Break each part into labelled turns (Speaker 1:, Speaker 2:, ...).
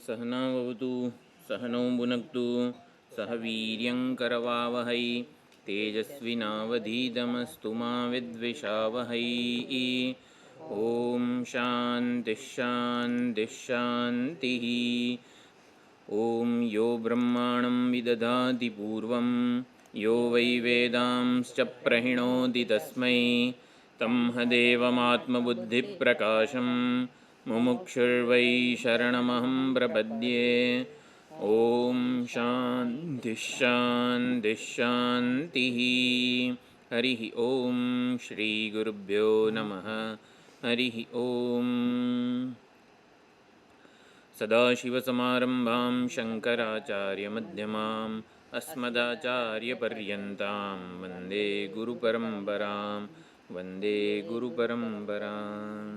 Speaker 1: सहनावतु सहनौ भुनक्तु सह वीर्यङ्करवावहै तेजस्विनावधीतमस्तु मा विद्विषावहै। ॐ शान्तिः शान्तिः शान्तिः। ॐ यो ब्रह्माणं विदधाति पूर्वं यो वै वेदांश्च प्रहिणोति तस्मै तं देवमात्मबुद्धिप्रकाशं मुमुक्षुर्वै शरणमहं प्रपद्ये। ॐ शान्तिः शान्तिः शान्तिः। हरिः ॐ श्रीगुरुभ्यो नमः। हरिः ॐ। सदाशिवसमारम्भां शङ्कराचार्यमध्यमाम् अस्मदाचार्यपर्यन्तां वन्दे गुरुपरम्परां वन्दे गुरुपरम्पराम्।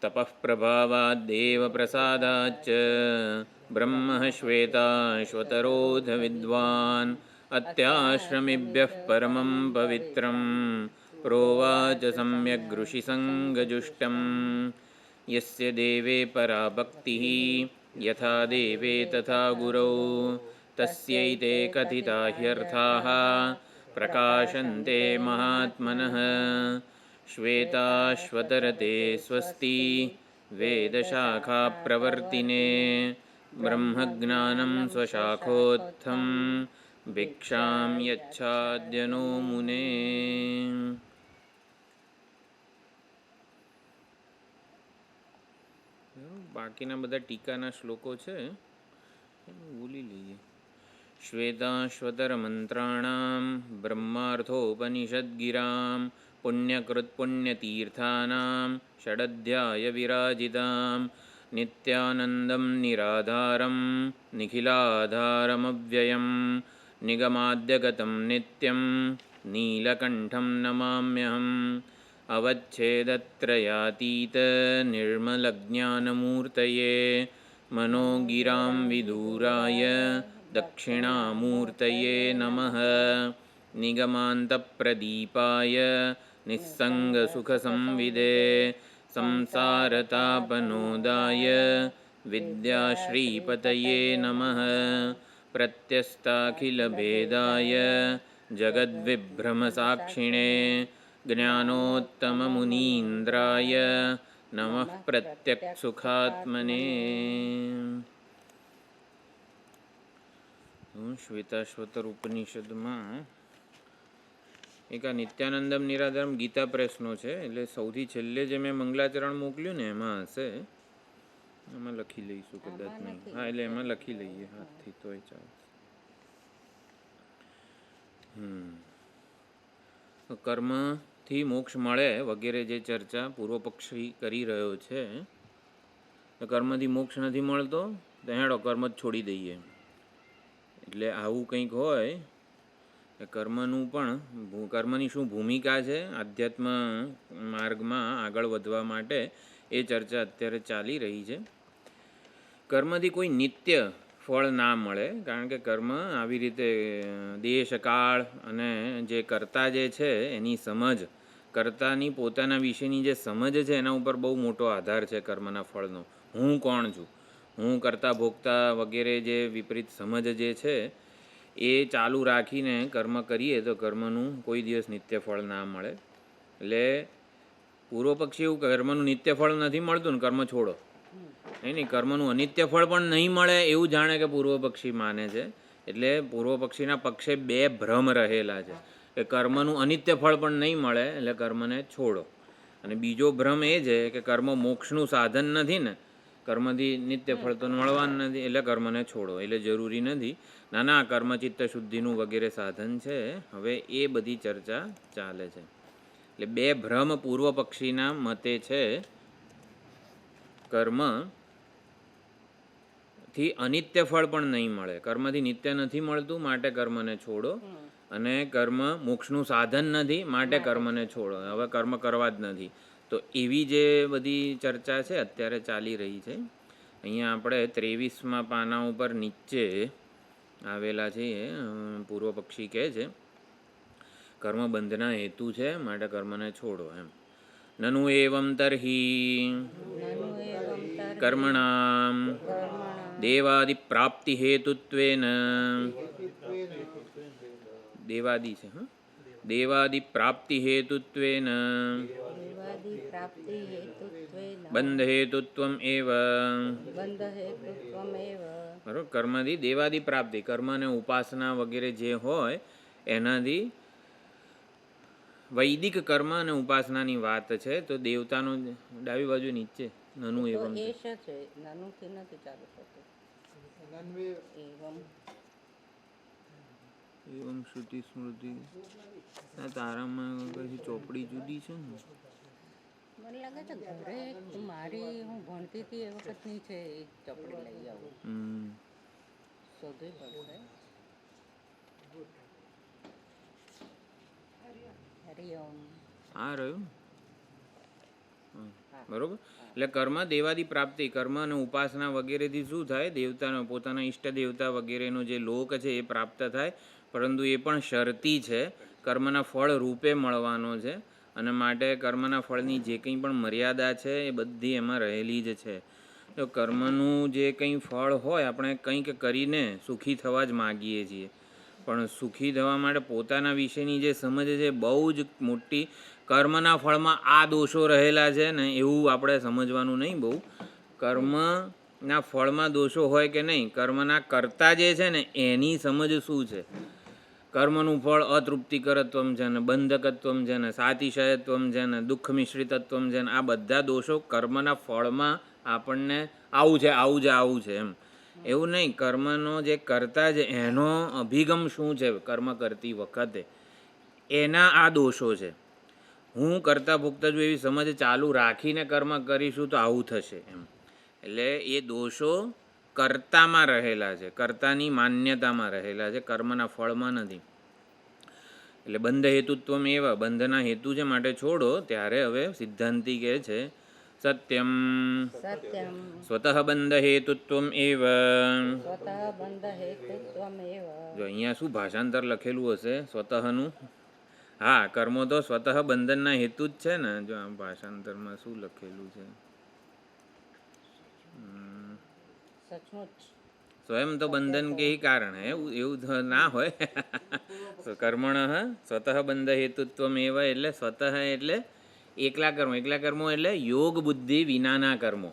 Speaker 1: तपः प्रभावाद्देवप्रसादाच्च ब्रह्मः श्वेताश्वतरोऽध विद्वान् अत्याश्रमिभ्यः परमं पवित्रं प्रोवाच सम्यग् ऋषिसङ्गजुष्टम्। यस्य देवे परा भक्तिः यथा देवे तथा गुरौ तस्यैते कथिता ह्यर्थाः प्रकाशन्ते महात्मनः। श्वेताश्वतरते स्वस्ति वेदशाखाप्रवर्तिने ब्रह्मज्ञानं स्वशाखोत्थं भिक्षां यच्छाद्यनो मुने। બાકીના બધા ટીકાના શ્લોકો છે ભૂલી લઈએ. શ્વેતાશ્વતર મંત્રાણામ બ્રહ્માર્થોપનિષદ્ગિરામ પુણ્યકૃત પુણ્યતીર્થાનામ ષડધ્યાય વિરાજિતામ નિત્યાનંદમ નિરાધારમ નિખિલાધારમવ્યયમ નિગમાદ્યગતમ નિત્યમ નીલકંઠમ નમામ્યહમ. अवच्छेदत्रयातीत निर्मलज्ञानमूर्तये मनोगिरां विदूराय दक्षिणामूर्तये नमः. निगमान्तप्रदीपाय निस्सङ्गसुखसंविदे संसारतापनोदाय विद्याश्रीपतये नमः. प्रत्यस्ताखिलभेदाय जगद्विभ्रमसाक्षिणे ज्ञानोत्तममुनीन्द्राय नमः प्रत्यक्सुखात्मने. શ્વેતાશ્વતર ઉપનિષદમાં એક આ નિત્યાનંદમ નિરાધારમ ગીતા પ્રેસનો છે, એટલે સૌથી છેલ્લે જે મેં મંગલાચરણ મોકલ્યું ને એમાં હશે. એમાં લખી લઈશું કદાચ નહીં. હા, એટલે એમાં લખી લઈએ હાથથી તોય ચાલશે. કર્મથી મોક્ષ મળે વગેરે જે ચર્ચા પૂર્વ પક્ષી કરી રહ્યો છે. કર્મથી મોક્ષ નથી મળતો તો હેડો કર્મ જ છોડી દઈએ. એટલે આવું કંઈક હોય. કર્મનું પણ કર્મની શું ભૂમિકા છે આધ્યાત્મ માર્ગમાં આગળ વધવા માટે એ ચર્ચા અત્યારે ચાલી રહી છે. કર્મથી કોઈ નિત્ય ફળ ના મળે, કારણ કે કર્મ આવી રીતે દેશ કાળ અને જે કર્તા જે છે એની સમજ, કર્તાની પોતાના વિશેની જે સમજ છે એના ઉપર બહુ મોટો આધાર છે કર્મના ફળનો. હું કોણ છું, હું કરતા ભોગતા વગેરે જે વિપરીત સમજ જે છે એ ચાલુ રાખીને કર્મ કરીએ તો કર્મનું કોઈ દિવસ નિત્ય ફળ ના મળે. એટલે પૂર્વ પક્ષી એવું કર્મનું નિત્ય ફળ નથી મળતું ને કર્મ છોડો, નહીં, કર્મનું અનિત્ય ફળ પણ નહીં મળે એવું જાણે કે પૂર્વ પક્ષી માને છે. એટલે પૂર્વ પક્ષીના પક્ષે બે ભ્રમ રહેલા છે કે કર્મનું અનિત્ય ફળ પણ નહીં મળે એટલે કર્મને છોડો, અને બીજો ભ્રમ એ છે કે કર્મ મોક્ષનું સાધન નથી ને, કર્મથી નિત્ય ફળ તો મળવાનું નથી એટલે કર્મને છોડો, એટલે જરૂરી નથી. નાના કર્મચિત્ત શુદ્ધિનું વગેરે સાધન છે. હવે એ બધી ચર્ચા ચાલે છે. એટલે બે ભ્રમ પૂર્વ પક્ષીના મતે છે. કર્મથી અનિત્ય ફળ પણ નહીં મળે, કર્મથી નિત્ય નથી મળતું માટે કર્મને છોડો, અને કર્મ મોક્ષનું સાધન નથી માટે કર્મને છોડો. હવે કર્મ કરવા જ નથી. તો એવી જે બધી ચર્ચા છે અત્યારે ચાલી રહી છે. અહીંયા આપણે 23મા પાના ઉપર નીચે આવેલા છીએ. પૂર્વ પક્ષી કહે છે કર્મ બંધના હેતુ છે માટે કર્મને છોડો એમ. નનુ એવં તર્હિ કર્મણામ દેવાદિપ્રાપ્તિ હેતુત્વેન દેવાદિ છે હા દેવાદિપ્રાપ્તિ હેતુત્વેન બંધ હેતુત્વમ એવ બરોબર. કર્મથી દેવાદિ પ્રાપ્તિ, કર્મ અને ઉપાસના વગેરે જે હોય એનાથી વૈદિક કર્મ અને ઉપાસનાની વાત છે. તો દેવતાનું ડાબી બાજુ નીચે નાનું એવમ એવમ શ્રુતિ સ્મૃતિ તારામાં કઈ ચોપડી જુદી છે ને.
Speaker 2: મને લાગે છે ઘરે મારી હું ભણતી હતી એ વખતની છે એ ચોપડી લઈ આવું શોધવી પડશે. હરિઓમ
Speaker 1: હા રહ્યું બરોબર. એટલે કર્મ દેવાદી પ્રાપ્તિ, કર્મ અને ઉપાસના વગેરેથી શું થાય? દેવતાનો પોતાના ઈષ્ટ દેવતા વગેરેનો જે લોક છે એ પ્રાપ્ત થાય, પરંતુ એ પણ શરતી છે, કર્મના ફળ રૂપે મળવાનો છે. અને માટે કર્મના ફળની જે કંઈ પણ મર્યાદા છે એ બધી એમાં રહેલી જ છે. તો કર્મનું જે કંઈ ફળ હોય, આપણે કંઈક કરીને સુખી થવા જ માગીએ છીએ, પણ સુખી થવા માટે પોતાના વિશેની જે સમજ છે બહુ જ મોટી, કર્મના ફળમાં આ દોષો રહેલા છે ને એવું આપણે સમજવાનું નહીં. બહુ કર્મના ફળમાં દોષો હોય કે નહીં, કર્મના કર્તા જે છે ને એની સમજ શું છે. કર્મનું ફળ અતૃપ્તિકરત્વમ છે ને, બંધકત્વમ છે ને, સાતિશયત્વમ છે ને, દુઃખ મિશ્રિતત્વમ છે ને, આ બધા દોષો કર્મના ફળમાં આપણને આવું છે આવું છે આવું છે એમ એવું નહીં. કર્મનો જે કર્તા છે એનો અભિગમ શું છે કર્મ કરતી વખતે, એના આ દોષો છે. હું કરતા ભોગતા જો એવી સમજ ચાલુ રાખીને કર્મ કરીશું તો આવું થશે એમ. એટલે એ દોષો કર્તામાં રહેલા છે, કર્તાની માન્યતામાં રહેલા છે, કર્મના ફળમાં નથી. એટલે બંધ હેતુત્વમ એવા, બંધના હેતુ છે માટે છોડો. ત્યારે હવે સિદ્ધાંતિ કહે છે સત્યમ સ્વતઃ બંધ હેતુત્વમ એવ. જો અહીંયા શું ભાષાંતર લખેલું હશે સ્વતઃનું? હા, કર્મો તો સ્વતઃ બંધનના હેતુ જ છે ને. જો આ ભાષાંતરમાં શું લખેલું છે? સ્વયં તો બંધન કે કારણ હે, એવું ના હોય. કર્મણ સ્વતઃ બંધ હેતુત્વમ એવા, એટલે સ્વતઃ એટલે એકલા કર્મો. એકલા કર્મો એટલે યોગ બુદ્ધિ વિનાના કર્મો,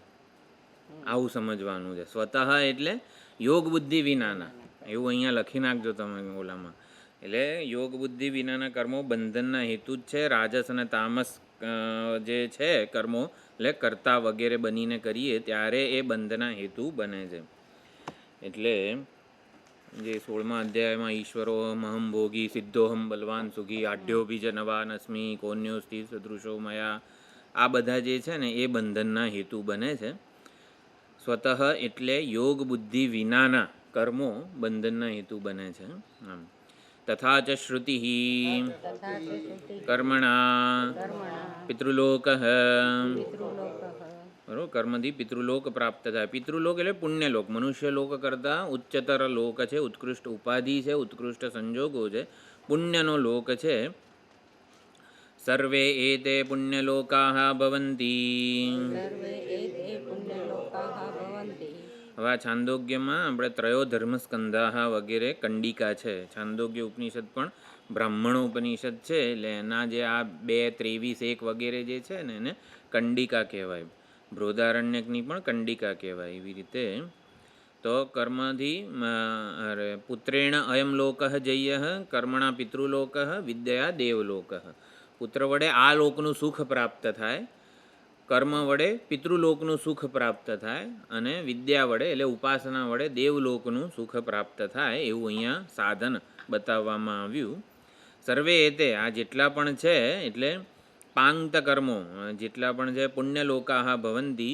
Speaker 1: આવું સમજવાનું છે. સ્વતઃ એટલે યોગ બુદ્ધિ વિનાના, એવું અહીંયા લખી નાખજો તમે ઓલામાં. એટલે યોગ બુદ્ધિ વિનાના કર્મો બંધનના હેતુ જ છે. રાજસ અને તામસ જે છે કર્મો, એટલે કર્તા વગેરે બનીને કરીએ ત્યારે એ બંધના હેતુ બને છે. એટલે જે 16મા અધ્યાયમાં ઈશ્વરો મહમ ભોગી સિદ્ધોહમ બલવાન સુખી આઢ્યોભી જ નવાન અસ્મી કોન્યો સ્થિત સદૃશો મયા, આ બધા જે છે ને એ બંધનના હેતુ બને છે. સ્વતઃ એટલે યોગ બુદ્ધિ વિનાના કર્મો બંધનના હેતુ બને છે. આમ તથા ચ શ્રુતિ કર્મણા પિતૃલોક, બરોબર. કર્મથી પિતૃલોક પ્રાપ્ત થાય. પિતૃલોક એટલે પુણ્યલોક, મનુષ્ય લોક કરતાં ઉચ્ચતર લોક છે, ઉત્કૃષ્ટ ઉપાધિ છે, ઉત્કૃષ્ટ સંજોગો છે, પુણ્યનો લોક છે. સર્વે એતે પુણ્યલોકાઃ ભવન્તિ. હવે આ છાંદોગ્યમાં આપણે ત્રયો ધર્મસ્કંધાઃ વગેરે કંડિકા છે. છાંદોગ્ય ઉપનિષદ પણ બ્રાહ્મણો ઉપનિષદ છે, એટલે એના જે આ 2, 23, 1 વગેરે જે છે ને એને કંડિકા કહેવાય. બૃહદારણ્યકની પણ કંડિકા કહેવાય. એવી રીતે તો કર્મથી પુત્રેણ અયમ લોક જય્ય કર્મણા પિતૃલોક વિદ્યા દેવલોક. પુત્ર વડે આ લોકનું સુખ પ્રાપ્ત થાય, કર્મ વડે પિતૃલોકનું સુખ પ્રાપ્ત થાય, અને વિદ્યા વડે એટલે ઉપાસના વડે દેવલોકનું સુખ પ્રાપ્ત થાય. એવું અહીંયા સાધન બતાવવામાં આવ્યું. સર્વે એતે આ જેટલા પણ છે એટલે પાંક્ત કર્મો જેટલા પણ છે, પુણ્યલોકાઃ ભવંતિ,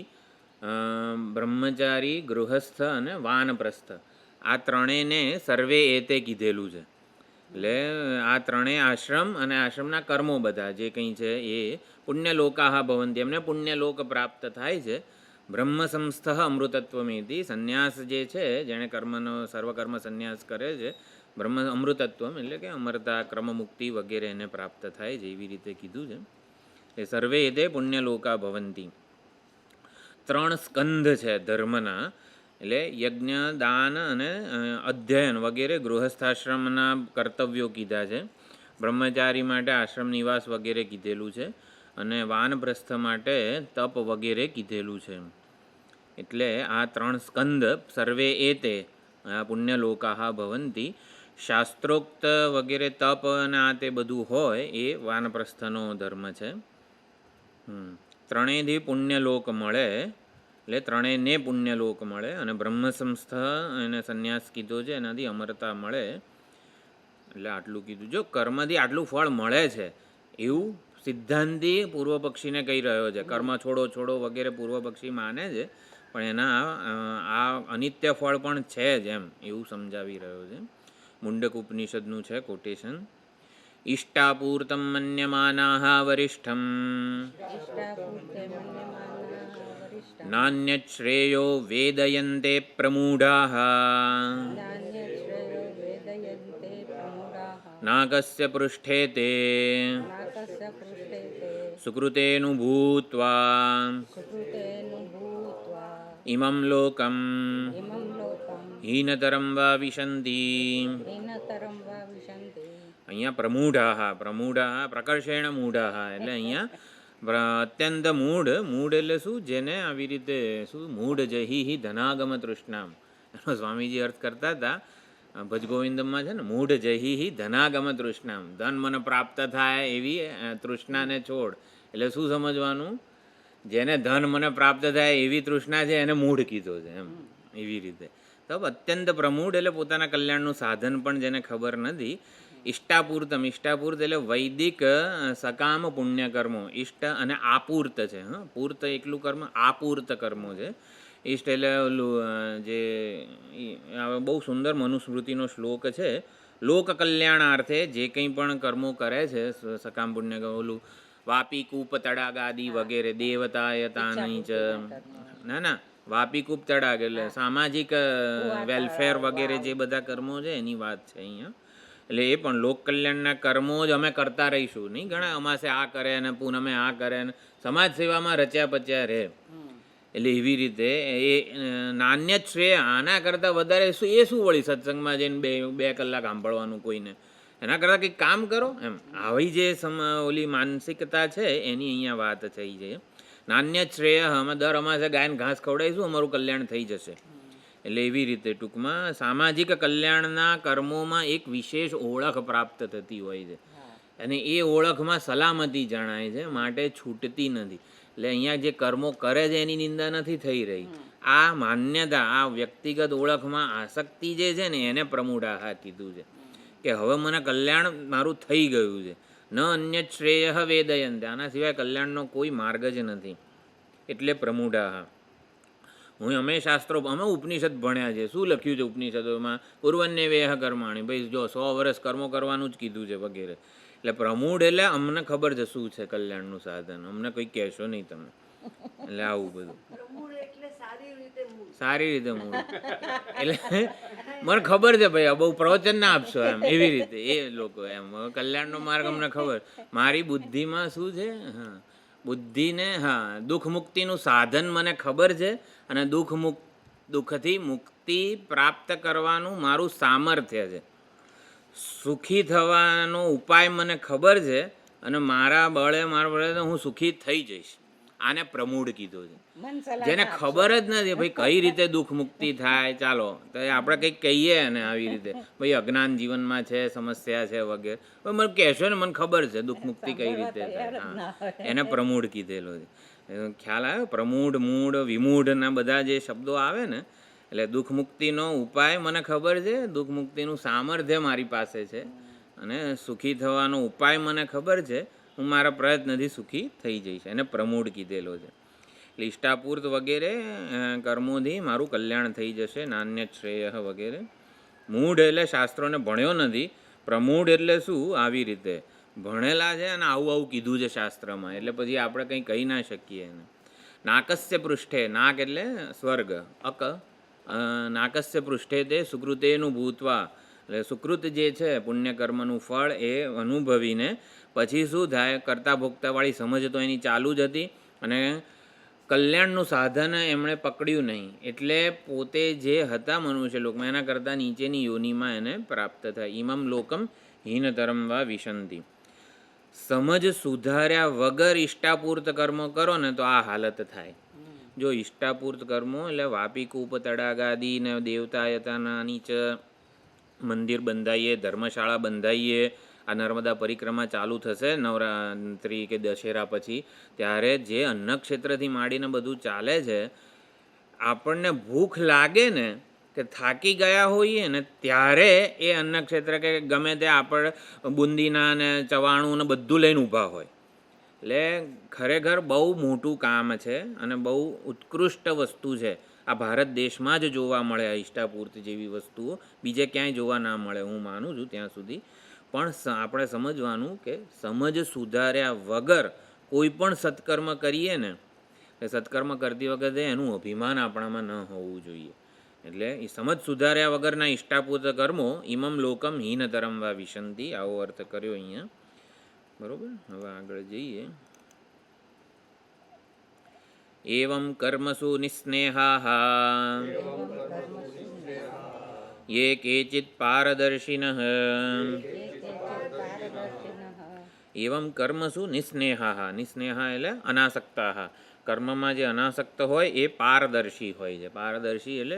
Speaker 1: બ્રહ્મચારી, ગૃહસ્થ અને વાનપ્રસ્થ, આ ત્રણેયને સર્વે એતે કીધેલું છે. એટલે આ ત્રણેય આશ્રમ અને આશ્રમના કર્મો બધા જે કંઈ છે એ પુણ્યલોકાઃ ભવંતિ, એમને પુણ્યલોક પ્રાપ્ત થાય છે. બ્રહ્મ સંસ્થ અમૃતત્વમેતિ, સંન્યાસ જે છે જેણે કર્મનો સર્વકર્મ સંન્યાસ કરે છે, બ્રહ્મ અમૃતત્વમ એટલે કે અમરતા, ક્રમમુક્તિ વગેરે એને પ્રાપ્ત થાય છે. એવી રીતે કીધું છે. એ સર્વે એતે પુણ્યલોકા ભવંતિ. 3 સ્કંધ છે ધર્મના, એટલે યજ્ઞ, દાન અને અધ્યયન વગેરે ગૃહસ્થાશ્રમના કર્તવ્યો કીધા છે. બ્રહ્મચારી માટે આશ્રમ નિવાસ વગેરે કીધેલું છે, અને વાનપ્રસ્થ માટે તપ વગેરે કીધેલું છે. એટલે આ 3 સ્કંદ સર્વે એતે પુણ્યલોકાહ ભવંતી, શાસ્ત્રોક્ત વગેરે તપ અને આ તે બધું હોય એ વાનપ્રસ્થનો ધર્મ છે. ત્રણેયથી પુણ્યલોક મળે, એટલે ત્રણેયને પુણ્યલોક મળે, અને બ્રહ્મ સંસ્થ એને સંન્યાસ કીધો છે, એનાથી અમરતા મળે. એટલે આટલું કીધું. જો કર્મથી આટલું ફળ મળે છે એવું સિદ્ધાંતિ પૂર્વ પક્ષીને કહી રહ્યો છે. કર્મ છોડો વગેરે પૂર્વ પક્ષી માને છે, પણ એના આ અનિત્ય ફળ પણ છે જ એમ એવું સમજાવી રહ્યો છે. મુંડક ઉપનિષદનું છે કોટેશન. ઇષ્ટાપૂર્તમ મન્યમાનાઃ વરિષ્ઠમ નાન્યત શ્રેયો વેદયન્તે પ્રમૂઢાઃ નાગસ્ય પૃષ્ઠે તે સુકૃતેનું ભૂત્વા ઇમં લોકમ હીનતરમ વા વિશંતિ. અહીંયા પ્રમૂઢાઃ પ્રકર્ષેણ મૂઢાઃ, એટલે અહીંયા અત્યંત મૂઢ એટલે શું? જેને આવી રીતે શું મૂઢ જહિ ધનાગમ તૃષ્ણામ, એનો સ્વામીજી અર્થ કરતા હતા ભજગોવિંદમમાં છે ને, મૂઢ જહિ ધનાગમ તૃષ્ણામ, ધન મને પ્રાપ્ત થાય એવી તૃષ્ણાને છોડ. એટલે શું સમજવાનું? જેને ધન મને પ્રાપ્ત થાય એવી તૃષ્ણા છે એને મૂઢ કીધો છે એમ, એવી રીતે. તો અત્યંત પ્રમૂઢ એટલે પોતાના કલ્યાણનું સાધન પણ જેને ખબર નથી. ઇષ્ટાપૂર્તમ, ઇષ્ટાપૂર્ત એટલે વૈદિક સકામ પુણ્યકર્મો. ઇષ્ટ અને આપૂર્ત છે. પૂર્ત એકલું કર્મ, આપૂર્ત કર્મો છે. ઇષ્ટ એટલે ઓલું જે બહુ સુંદર મનુસ્મૃતિનો શ્લોક છે, લોક કલ્યાણાર્થે જે કંઈ પણ કર્મો કરે છે સકામ પુણ્ય, ઓલું વાપી કૂપ તડાગ આદિ વગેરે, દેવતાયતાની ચ, ના વાપી કૂપ તડાગ એટલે સામાજિક વેલફેર વગેરે જે બધા કર્મો છે એની વાત છે અહીંયા. એટલે એ પણ લોક કલ્યાણના કર્મો જ અમે કરતા રહીશું. નહીં ઘણા અમાસે આ કરે ને પૂનમે આ કરે ને સમાજ સેવામાં રચ્યા પચ્યા રહે. એટલે એવી રીતે એ નાન્ય જ છે. આના કરતાં વધારે શું એ શું વળી સત્સંગમાં જઈને બે કલાક સાંભળવાનું કોઈને? એના કરતાં કંઈક કામ કરો એમ. આવી જે ઓલી માનસિકતા છે એની અહીંયા વાત થઈ છે. નાન્ય જ શ્રેય, અમે દર અમાસે ગાયને ઘાસ ખવડાવીશું, અમારું કલ્યાણ થઈ જશે. એટલે એવી રીતે ટૂંકમાં સામાજિક કલ્યાણના કર્મોમાં એક વિશેષ ઓળખ પ્રાપ્ત થતી હોય છે, અને એ ઓળખમાં સલામતી જણાય છે, માટે છૂટતી નથી. એટલે અહીંયા જે કર્મો કરે છે એની નિંદા નથી થઈ રહી. આ માન્યતા, આ વ્યક્તિગત ઓળખમાં આસક્તિ જે છે ને એને પ્રમૂઢાહ કીધું છે, કે હવે મને કલ્યાણ મારું થઈ ગયું છે. ન અન્ય શ્રેય વેદયંતે, આના સિવાય કલ્યાણનો કોઈ માર્ગ જ નથી. એટલે પ્રમૂઢાહ. અમે શાસ્ત્રો, અમે ઉપનિષદ ભણ્યા છે. શું લખ્યું છે ઉપનિષદોમાં? પૂર્વન્ય વેહ કર્માણી, ભાઈ જો 100 વર્ષ કર્મો કરવાનું જ કીધું છે વગેરે. એટલે પ્રમૂઢ એટલે અમને ખબર છે શું છે કલ્યાણનું સાધન, અમને કંઈ કહેશો નહીં તમે. એટલે આવું બધું સારી રીતે મૂળ, એટલે મને ખબર છે ભાઈ, બહુ પ્રવચન ના આપશો એમ, એવી રીતે એ લોકો એમ. કલ્યાણનો માર્ગ અમને ખબર, મારી બુદ્ધિમાં શું છે, બુદ્ધિને દુઃખ મુક્તિનું સાધન મને ખબર છે, અને દુઃખથી મુક્તિ પ્રાપ્ત કરવાનું મારું સામર્થ્ય છે. સુખી થવાનો ઉપાય મને ખબર છે, અને મારા બળે હું સુખી થઈ જઈશ. આને પ્રમૂઢ કીધો છે. જેને ખબર જ નથી ભાઈ કઈ રીતે દુઃખ મુક્તિ થાય, ચાલો તો આપણે કંઈક કહીએ ને આવી રીતે, ભાઈ અજ્ઞાન જીવનમાં છે, સમસ્યા છે વગેરે, મને કહેશો ને મને ખબર છે દુઃખ મુક્તિ કઈ રીતે થાય, એને પ્રમૂઢ કીધેલો છે. ખ્યાલ આવ્યો? પ્રમૂઢ, મૂઢ, વિમૂઢના બધા જે શબ્દો આવે ને, એટલે દુઃખ મુક્તિનો ઉપાય મને ખબર છે, દુઃખ મુક્તિનું સામર્થ્ય મારી પાસે છે, અને સુખી થવાનો ઉપાય મને ખબર છે, હું મારા પ્રયત્નથી સુખી થઈ જઈશ. એને પ્રમૂઢ કીધેલો છે. એટલે ઇષ્ટાપૂર્ત વગેરે કર્મોથી મારું કલ્યાણ થઈ જશે. નાન્ય શ્રેય વગેરે. મૂઢ એટલે શાસ્ત્રોને ભણ્યો નથી. પ્રમૂઢ એટલે શું? આવી રીતે ભણેલા છે અને આવું કીધું છે શાસ્ત્રમાં, એટલે પછી આપણે કંઈ કહી ના શકીએ એને. નાકસ્ય પૃષ્ઠે, નાક એટલે સ્વર્ગ, અક, નાકસ્ય પૃષ્ઠે તે સુકૃતેનું ભૂતવા, એટલે સુકૃત જે છે પુણ્યકર્મનું ફળ એ અનુભવીને પછી શું થાય, કરતા ભોગતાવાળી સમજ તો એની ચાલુ જ હતી, અને કલ્યાણનું સાધન એમણે પકડ્યું નહીં, એટલે પોતે જે હતા મનુષ્ય લોકમાં એના કરતાં નીચેની યોનિમાં એને પ્રાપ્ત થાય. ઇમમ લોકમ હીનતરમ વા વિશંતિ. સમજ સુધાર્યા વગર ઈષ્ટાપૂર્ત કર્મો કરો ને તો આ હાલત થાય. જો ઈષ્ટાપૂર્ત કર્મો એટલે વાપી કૂપ તડાગાદી ને દેવતાયતાના નીચ મંદિર બંધાઈએ, ધર્મશાળા બંધાઈએ. આ નર્મદા પરિક્રમા ચાલુ થશે નવરાત્રિ કે દશેરા પછી, ત્યારે જે અન્નક્ષેત્રથી માંડીને બધું ચાલે છે, આપણને ભૂખ લાગે ને કે થાકી ગયા હોઈએ ને ત્યારે એ અન્નક્ષેત્ર કે ગમે તે આપણે બુંદીના ને ચવાણું ને બધું લઈને ઊભા હોય. એટલે ખરેખર બહુ મોટું કામ છે અને બહુ ઉત્કૃષ્ટ વસ્તુ છે. આ ભારત દેશમાં જ જોવા મળે. આ ઈષ્ટાપૂર્તિ જેવી વસ્તુઓ બીજે ક્યાંય જોવા ના મળે, હું માનું છું ત્યાં સુધી. પણ આપણે સમજવાનું કે સમજ સુધાર્યા વગર કોઈ પણ સત્કર્મ કરીએ ને, એ સત્કર્મ કરતી વખતે એનું અભિમાન આપણામાં ન હોવું જોઈએ. એટલે એ સમજ સુધાર્યા વગરના ઈષ્ટાપૂર્ત કર્મો ઇમમ લોકમ હીનતરમ વા વિશંતિ, આવો અર્થ કર્યો અહીંયા. બરોબર. હવે આગળ જઈએ. એવં કર્મસુ નિસ્નેહાઃ યે કેચિત પારદર્શિનઃ. એવં કર્મસુ નિસ્નેહાઃ. નિસ્નેહા એટલે અનાસક્તાઃ. કર્મમાં જે અનાસક્ત હોય એ પારદર્શી હોય છે. પારદર્શી એટલે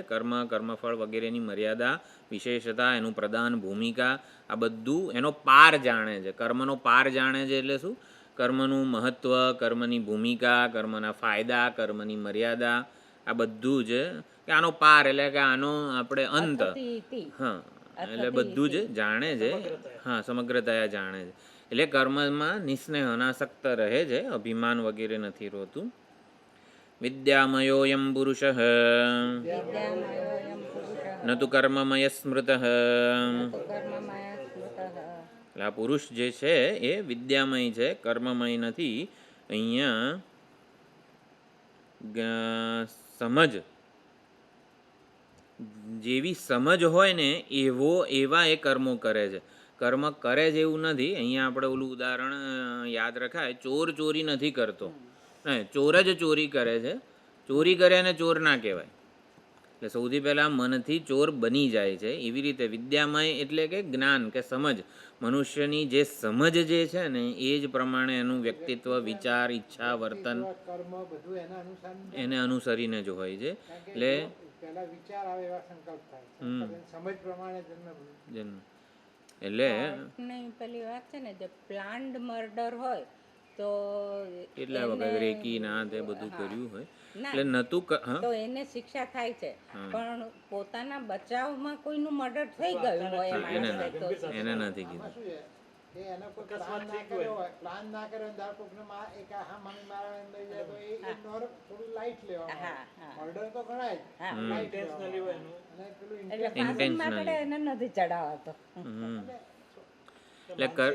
Speaker 1: કર્મફળ વગેરેની મર્યાદા, વિશેષતા, એનું પ્રદાન, ભૂમિકા, આ બધું એનો પાર જાણે છે. કર્મનો પાર જાણે છે એટલે શું? કર્મનું મહત્ત્વ, કર્મની ભૂમિકા, કર્મના ફાયદા, કર્મની મર્યાદા, આ બધું જ કે આનો પાર એટલે કે આનો આપણે અંત, હા, એટલે બધું જ જાણે છે. હા, સમગ્રતયા જાણે છે. એટલે કર્મમાં નિસ્નેહ અનાસક્ત રહે છે, અભિમાન વગેરે નથી રહેતું. વિદ્યામયોયમ પુરુષ ન તુ કર્મમય સ્મૃત. એટલે આ પુરુષ જે છે એ વિદ્યામય છે, કર્મમય નથી. અહીંયા સમજ જેવી સમજ હોય ને એવા એ કર્મો કરે છે. કર્મ કરે છે એવું નથી. અહીંયા આપણે ઓલું ઉદાહરણ યાદ રખાય, ચોર ચોરી નથી કરતો, ચોર જ ચોરી કરે છે. ચોરી કરે અને ચોર ના કહેવાય. એટલે સૌથી પહેલાં મનથી ચોર બની જાય છે. એવી રીતે વિદ્યામય એટલે કે જ્ઞાન કે સમજ, મનુષ્યની જે સમજ જે છે ને એ જ પ્રમાણે એનું વ્યક્તિત્વ, વિચાર, ઈચ્છા, વર્તન એને અનુસરીને જ હોય છે. એટલે એટલે
Speaker 2: પેલી વાત છે ને, જે પ્લાન્ડ મર્ડર હોય તો
Speaker 1: કેટલા વખત રેકી ના તે બધું કર્યું હોય એટલે નતું
Speaker 2: તો એને શિક્ષા થાય છે. પણ પોતાના બચાવમાં કોઈનું મર્ડર થઈ ગયું હોય
Speaker 1: એને નથી કીધું.
Speaker 2: નથી ચડાવતો.
Speaker 1: એટલે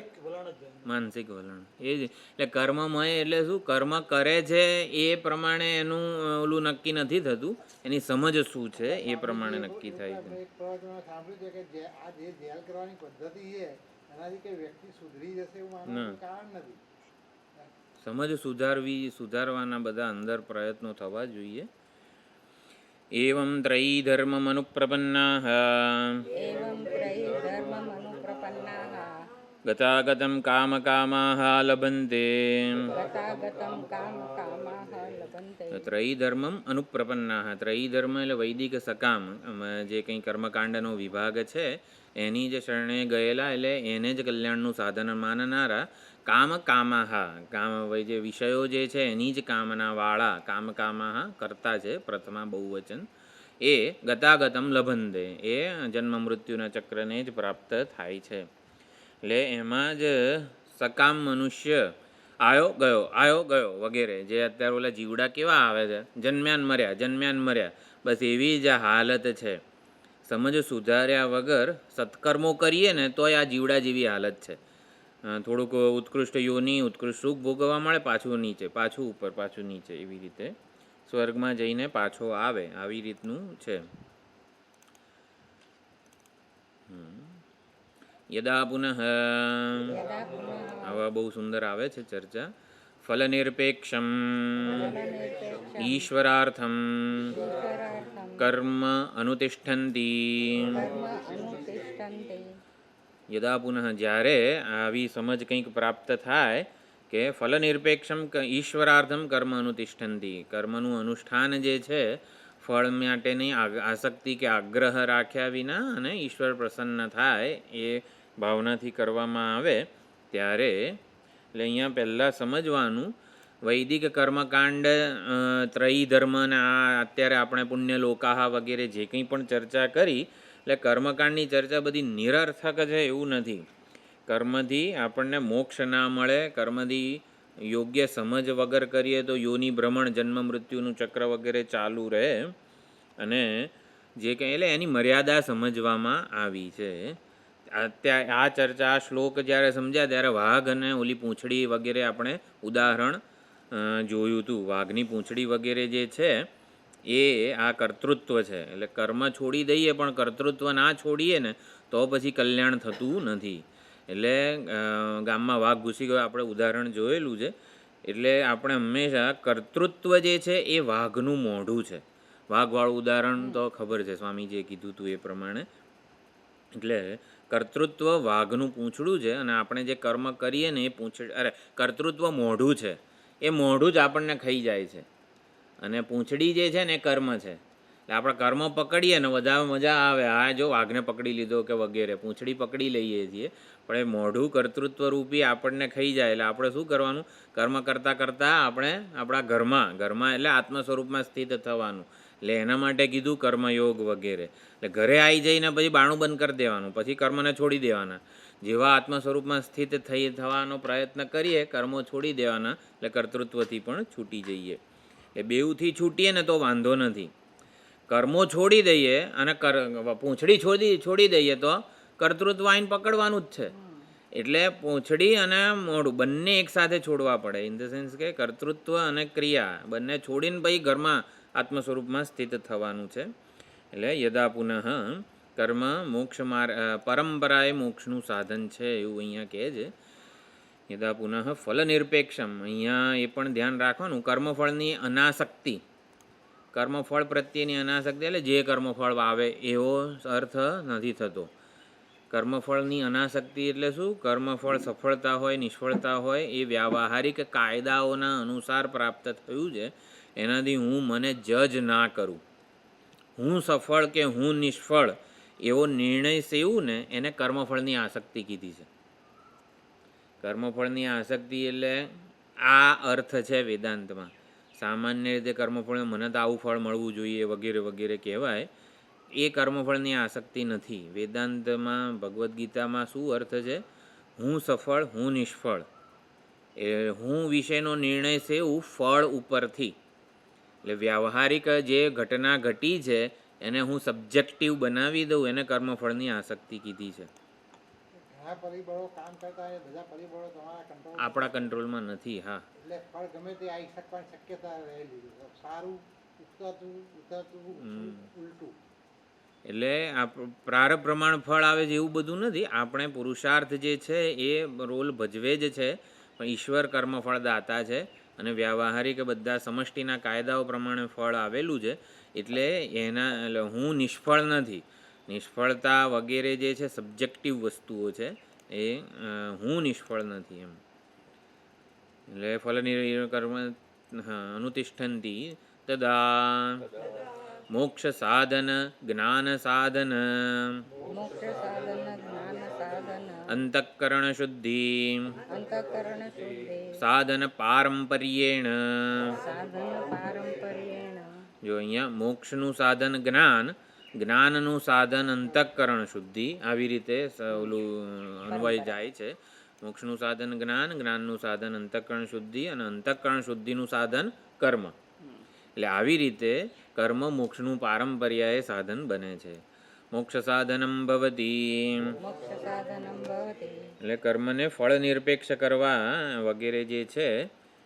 Speaker 1: માનસિક વલણ એ જ. એટલે કર્મમય એટલે શું? કર્મ કરે છે એ પ્રમાણે એનું ઓલું નક્કી નથી થતું, એની સમજ શું છે એ પ્રમાણે નક્કી થાય છે. સમજ સુધારવાના બધા અંદર પ્રયત્નો થવા જોઈએ. એવં ત્રયી ધર્મમ અનુપ્રપન્નાઃ ગતાગતમ કામકામાઃ લભન્તે. ત્રયી ધર્મમ અનુપ્રપન્નાઃ. ત્રયી ધર્મ એટલે વૈદિક સકામ, જે કંઈ કર્મકાંડનો વિભાગ છે એની જે શરણે ગયેલા, એટલે એને જ કલ્યાણનું સાધન માનનારા. કામકામાઃ, જે વિષયો જે છે એની જ કામનાવાળા. કામકામાઃ કરતા છે, પ્રથમા બહુવચન. એ ગતાગતમ લભંતે, એ જન્મ મૃત્યુના ચક્રને જ પ્રાપ્ત થાય છે. એટલે એમાં જ સકામ મનુષ્ય આયો ગયો વગેરે, જે અત્યારે ઓલા જીવડા કેવા આવે છે, જન્મ્યાન મર્યા, બસ એવી જ હાલત છે. સમજ સુધાર્યા વગર સત્કર્મો કરીએ ને તોય આ જીવડા જેવી હાલત છે. થોડુંક ઉત્કૃષ્ટ યોની, ઉત્કૃષ્ટ સુખ ભોગવવા મળે, પાછું નીચે, પાછું ઉપર, પાછું નીચે, એવી રીતે સ્વર્ગમાં જઈને પાછો આવે, આવી રીતનું છે. યદા પુનઃ, આવા બહુ સુંદર આવે છે ચર્ચા. ફલનિરપેક્ષમ
Speaker 2: ફલનિરપેક્ષમ
Speaker 1: ઈશ્વરાર્થમ
Speaker 2: ઈશ્વરાર્થમ
Speaker 1: કર્મ અનુતિષ્ઠન્તિ.
Speaker 2: કર્મ અનુતિષ્ઠન્તિ.
Speaker 1: યદા પુનઃ જ્યારે આવી સમજ કંઈક પ્રાપ્ત થાય કે ફલનિરપેક્ષમ ઈશ્વરાર્થમ કર્મ અનુતિષ્ઠન્તિ, કર્મનું અનુષ્ઠાન જે છે ફળ માટેની આસક્તિ કે આગ્રહ રાખ્યા વિના અને ઈશ્વર પ્રસન્ન થાય એ ભાવનાથી કરવામાં આવે ત્યારે, એટલે અહીંયા પહેલાં સમજવાનું વૈદિક કર્મકાંડ ત્રયી ધર્મને આ અત્યારે આપણે પુણ્ય લોકાહા વગેરે જે કંઈ પણ ચર્ચા કરી, એટલે કર્મકાંડની ચર્ચા બધી નિરર્થક છે એવું નથી. કર્મથી આપણને મોક્ષ ના મળે, કર્મથી યોગ્ય સમજ વગર કરીએ તો યોનિ ભ્રમણ જન્મ મૃત્યુનું ચક્ર વગેરે ચાલુ રહે, અને જે કંઈ એટલે એની મર્યાદા સમજવામાં આવી છે. અત્યારે આ ચર્ચા આ શ્લોક જ્યારે સમજ્યા ત્યારે વાઘ અને ઓલી પૂંછડી વગેરે આપણે ઉદાહરણ જોયું હતું. વાઘની પૂંછડી વગેરે જે છે એ આ કર્તૃત્વ છે. એટલે કર્મ છોડી દઈએ પણ કર્તૃત્વ ના છોડીએ ને તો પછી કલ્યાણ થતું નથી. એટલે ગામમાં વાઘ ઘૂસી ગયો આપણે ઉદાહરણ જોયેલું છે. એટલે આપણે હંમેશા કર્તૃત્વ જે છે એ વાઘનું મોઢું છે. વાઘવાળું ઉદાહરણ તો ખબર છે, સ્વામીજીએ કીધું હતું એ પ્રમાણે. એટલે કર્તૃત્વ વાઘનું પૂંછડું છે અને આપણે જે કર્મ કરીએ ને એ કર્તૃત્વ મોઢું છે. એ મોઢું જ આપણને ખાઈ જાય છે, અને પૂંછડી જે છે ને એ કર્મ છે. એટલે આપણે કર્મ પકડીએ ને વધારે મજા આવે, આ જો વાઘને પકડી લીધો કે વગેરે, પૂંછડી પકડી લઈએ છીએ, પણ એ મોઢું કર્તૃત્વરૂપી આપણને ખાઈ જાય. એટલે આપણે શું કરવાનું? કર્મ કરતાં કરતાં આપણે આપણા ઘરમાં એટલે આત્મ સ્વરૂપમાં સ્થિત થવાનું. એટલે એના માટે કીધું કર્મયોગ વગેરે. એટલે ઘરે આવી જઈને પછી બાણું બંધ કરી દેવાનું, પછી કર્મને છોડી દેવાના. જેવા આત્મ સ્વરૂપમાં સ્થિત થવાનો પ્રયત્ન કરીએ, કર્મો છોડી દેવાના, એટલે કર્તૃત્વથી પણ છૂટી જઈએ. એટલે બેઉથી છૂટીએ ને તો વાંધો નથી. કર્મો છોડી દઈએ અને પૂંછડી છોડી દઈએ તો કર્તૃત્વ આઈને પકડવાનું જ છે. એટલે પૂંછડી અને મોઢું બંને એકસાથે છોડવા પડે. ઇન ધ સેન્સ કે કર્તૃત્વ અને ક્રિયા બંને છોડીને પછી ઘરમાં આત્મ સ્વરૂપમાં સ્થિત થવાનું છે. એટલે યદા પુનઃ કર્મ મોક્ષ પરંપરાએ મોક્ષનું સાધન છે એવું અહીંયા કહે છે. યદા પુનઃ ફલનિરપેક્ષમ, અહીંયા એ પણ ધ્યાન રાખવાનું, કર્મફળની અનાસક્તિ, કર્મફળ પ્રત્યેની અનાસક્તિ એટલે જે કર્મફળ આવે એવો અર્થ નથી થતો. કર્મફળની અનાસક્તિ એટલે શું? કર્મફળ સફળતા હોય નિષ્ફળતા હોય એ વ્યાવહારિક કાયદાઓના અનુસાર પ્રાપ્ત થયું છે, એનાથી હું મને જજ ના કરું. હું સફળ કે હું નિષ્ફળ એવો નિર્ણય સેવું ને એને કર્મફળની આસક્તિ કીધી છે. કર્મફળની આસક્તિ એટલે આ અર્થ છે વેદાંતમાં. સામાન્ય રીતે કર્મફળ મને તો આવું ફળ મળવું જોઈએ વગેરે વગેરે કહેવાય, એ કર્મફળની આસક્તિ નથી. વેદાંતમાં ભગવદ્ ગીતામાં શું અર્થ છે? હું સફળ હું નિષ્ફળ, એ હું વિશેનો નિર્ણય છે એવું ફળ ઉપરથી. એટલે વ્યવહારિક જે ઘટના ઘટી છે એને હું સબ્જેક્ટિવ બનાવી દઉં, એને કર્મફળની આસક્તિ કીધી છે. આપણા કંટ્રોલમાં નથી. હા, એટલે પ્રારબ્ધ પ્રમાણ ફળ આવે છે એવું બધું નથી. આપણે પુરુષાર્થ જે છે એ રોલ ભજવે જ છે, પણ ઈશ્વર કર્મફળ દાતા છે અને વ્યાવહારિક બધા સમષ્ટિના કાયદાઓ પ્રમાણે ફળ આવેલું છે. એટલે હું નિષ્ફળ નથી. નિષ્ફળતા વગેરે જે છે સબ્જેક્ટિવ વસ્તુઓ છે, એ હું નિષ્ફળ નથી એમ. એટલે ફલનિર્કર્મ અનુતિષ્ઠન્તિ તદા મોક્ષ સાધન જ્ઞાન સાધન અંતઃકરણ શુદ્ધિ સાધન પારંપર્યેણ. જો અહીંયા મોક્ષનું સાધન જ્ઞાન, જ્ઞાનનું સાધન અંતઃકરણ શુદ્ધિ, આવી રીતે ઓલું અન્વય જાય છે. મોક્ષનું સાધન જ્ઞાન, જ્ઞાનનું સાધન અંતઃકરણ શુદ્ધિ અને અંતઃકરણ શુદ્ધિનું સાધન કર્મ. એટલે આવી રીતે કર્મ મોક્ષનું પારંપર્યાએ સાધન બને છે. મોક્ષ સાધનમ ભવતી, એટલે કર્મને ફળ નિરપેક્ષ કરવા વગેરે જે છે,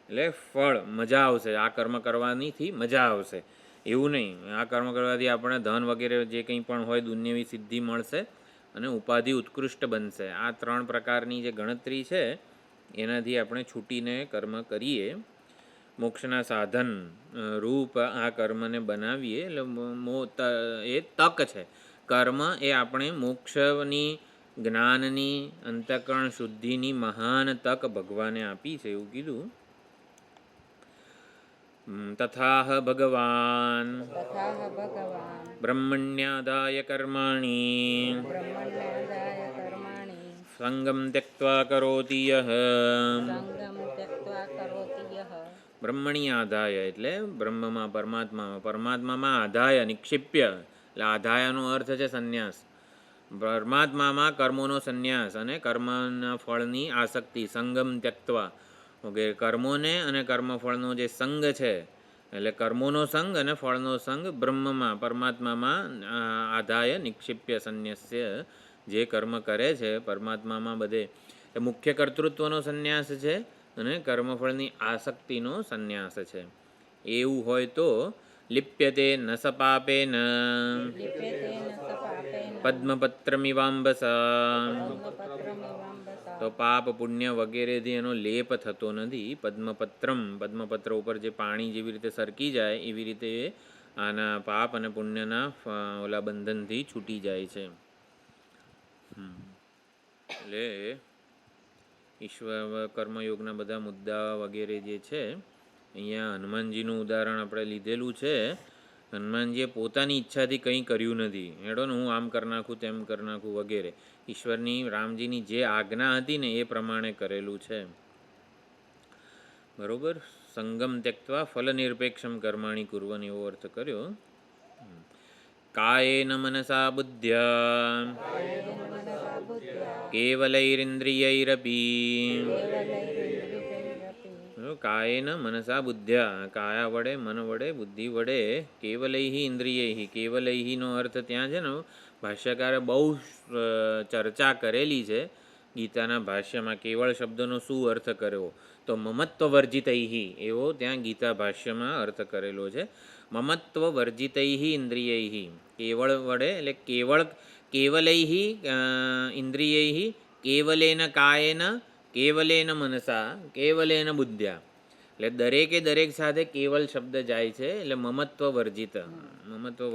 Speaker 1: એટલે ફળ મજા આવશે, આ કર્મ કરવાનીથી મજા આવશે એવું નહીં. આ કર્મ કરવાથી આપણે ધન વગેરે જે કંઈ પણ હોય દુન્યવી સિદ્ધિ મળશે અને ઉપાધિ ઉત્કૃષ્ટ બનશે. આ ત્રણ પ્રકારની જે ગણતરી છે એનાથી આપણે છૂટીને કર્મ કરીએ, મોક્ષના સાધન રૂપ આ કર્મને બનાવીએ, એટલે એ તક છે. કર્મ એ આપણે મોક્ષની, જ્ઞાનની, અંતઃકરણ શુદ્ધિની મહાન તક ભગવાને આપી છે એવું કીધું. તથાહ ભગવાન બ્રહ્મણ્યાદાય કર્માણિ સંગમ ત્યક્ત્વા કરોતિ યહ. બ્રહ્મણી આધાય એટલે બ્રહ્મમાં, પરમાત્મામાં આધાય નિક્ષિપ્ય, એટલે આધાયનો અર્થ છે સંન્યાસ. પરમાત્મામાં કર્મોનો સંન્યાસ અને કર્મના ફળની આસક્તિ. સંગમ ત્યક્ત્વા વગેરે કર્મોને અને કર્મફળનો જે સંગ છે, એટલે કર્મોનો સંગ અને ફળનો સંગ બ્રહ્મમાં, પરમાત્મામાં આધાય નિક્ષિપ્ય સંન્યાસ્ય, જે કર્મ કરે છે પરમાત્મામાં બધે એ મુખ્ય કર્તૃત્વનો સંન્યાસ છે અને કર્મફળની આસક્તિનો સંન્યાસ છે. એવું હોય તો લિપ્યતે ન સ પાપેન પદ્મપત્રમિવાંબસા, તો પાપ પુણ્ય વગેરેથી એનો લેપ થતો નથી. પદ્મપત્ર ઉપર જે પાણી જેવી રીતે સરકી જાય એવી રીતે આના પાપ અને પુણ્યના ઓલા બંધનથી છૂટી જાય છે. એટલે ઈશ્વર કર્મયોગના બધા મુદ્દા વગેરે જે છે, અહીંયા હનુમાનજીનું ઉદાહરણ આપણે લીધેલું છે. હનુમાનજીએ પોતાની ઈચ્છાથી કંઈ કર્યું નથી. હેડો ને હું આમ કરી નાખું, તેમ કરી નાખું વગેરે. ઈશ્વરની, રામજીની જે આજ્ઞા હતી ને એ પ્રમાણે કરેલું છે. બરોબર. સંગમ ત્યક્ત્વા ફલ નિરપેક્ષમ કર્માણી કુર્વન એવો અર્થ કર્યો. કાયેન મનસા બુદ્ધ્યા કેવલૈરિન્દ્રિયૈરપી. કાયેન મનસા બુદ્ધ્યા, કાયા વડે, મન વડે, બુદ્ધિ વડે, કેવલૈહિ ઇન્દ્રિયૈહિ. કેવલૈહિનો અર્થ ત્યાં છે ને ભાષ્યકારે બહુ ચર્ચા કરેલી છે ગીતાના ભાષ્યમાં. કેવળ શબ્દનો શું અર્થ કર્યો? તો મમત્વ વર્જિતૈહિ એવો ત્યાં ગીતા ભાષ્યમાં અર્થ કરેલો છે. મમત્વ વર્જિતૈહિ ઇન્દ્રિયૈહિ, કેવળ વડે એટલે કેવલૈહિ ઇન્દ્રિયૈહિ, કેવલેન કાયેન, કેવલેન મનસા, કેવલેન બુદ્ધ્યા. એટલે દરેક સાથે કેવલ શબ્દ જાય છે. એટલે મમત્વ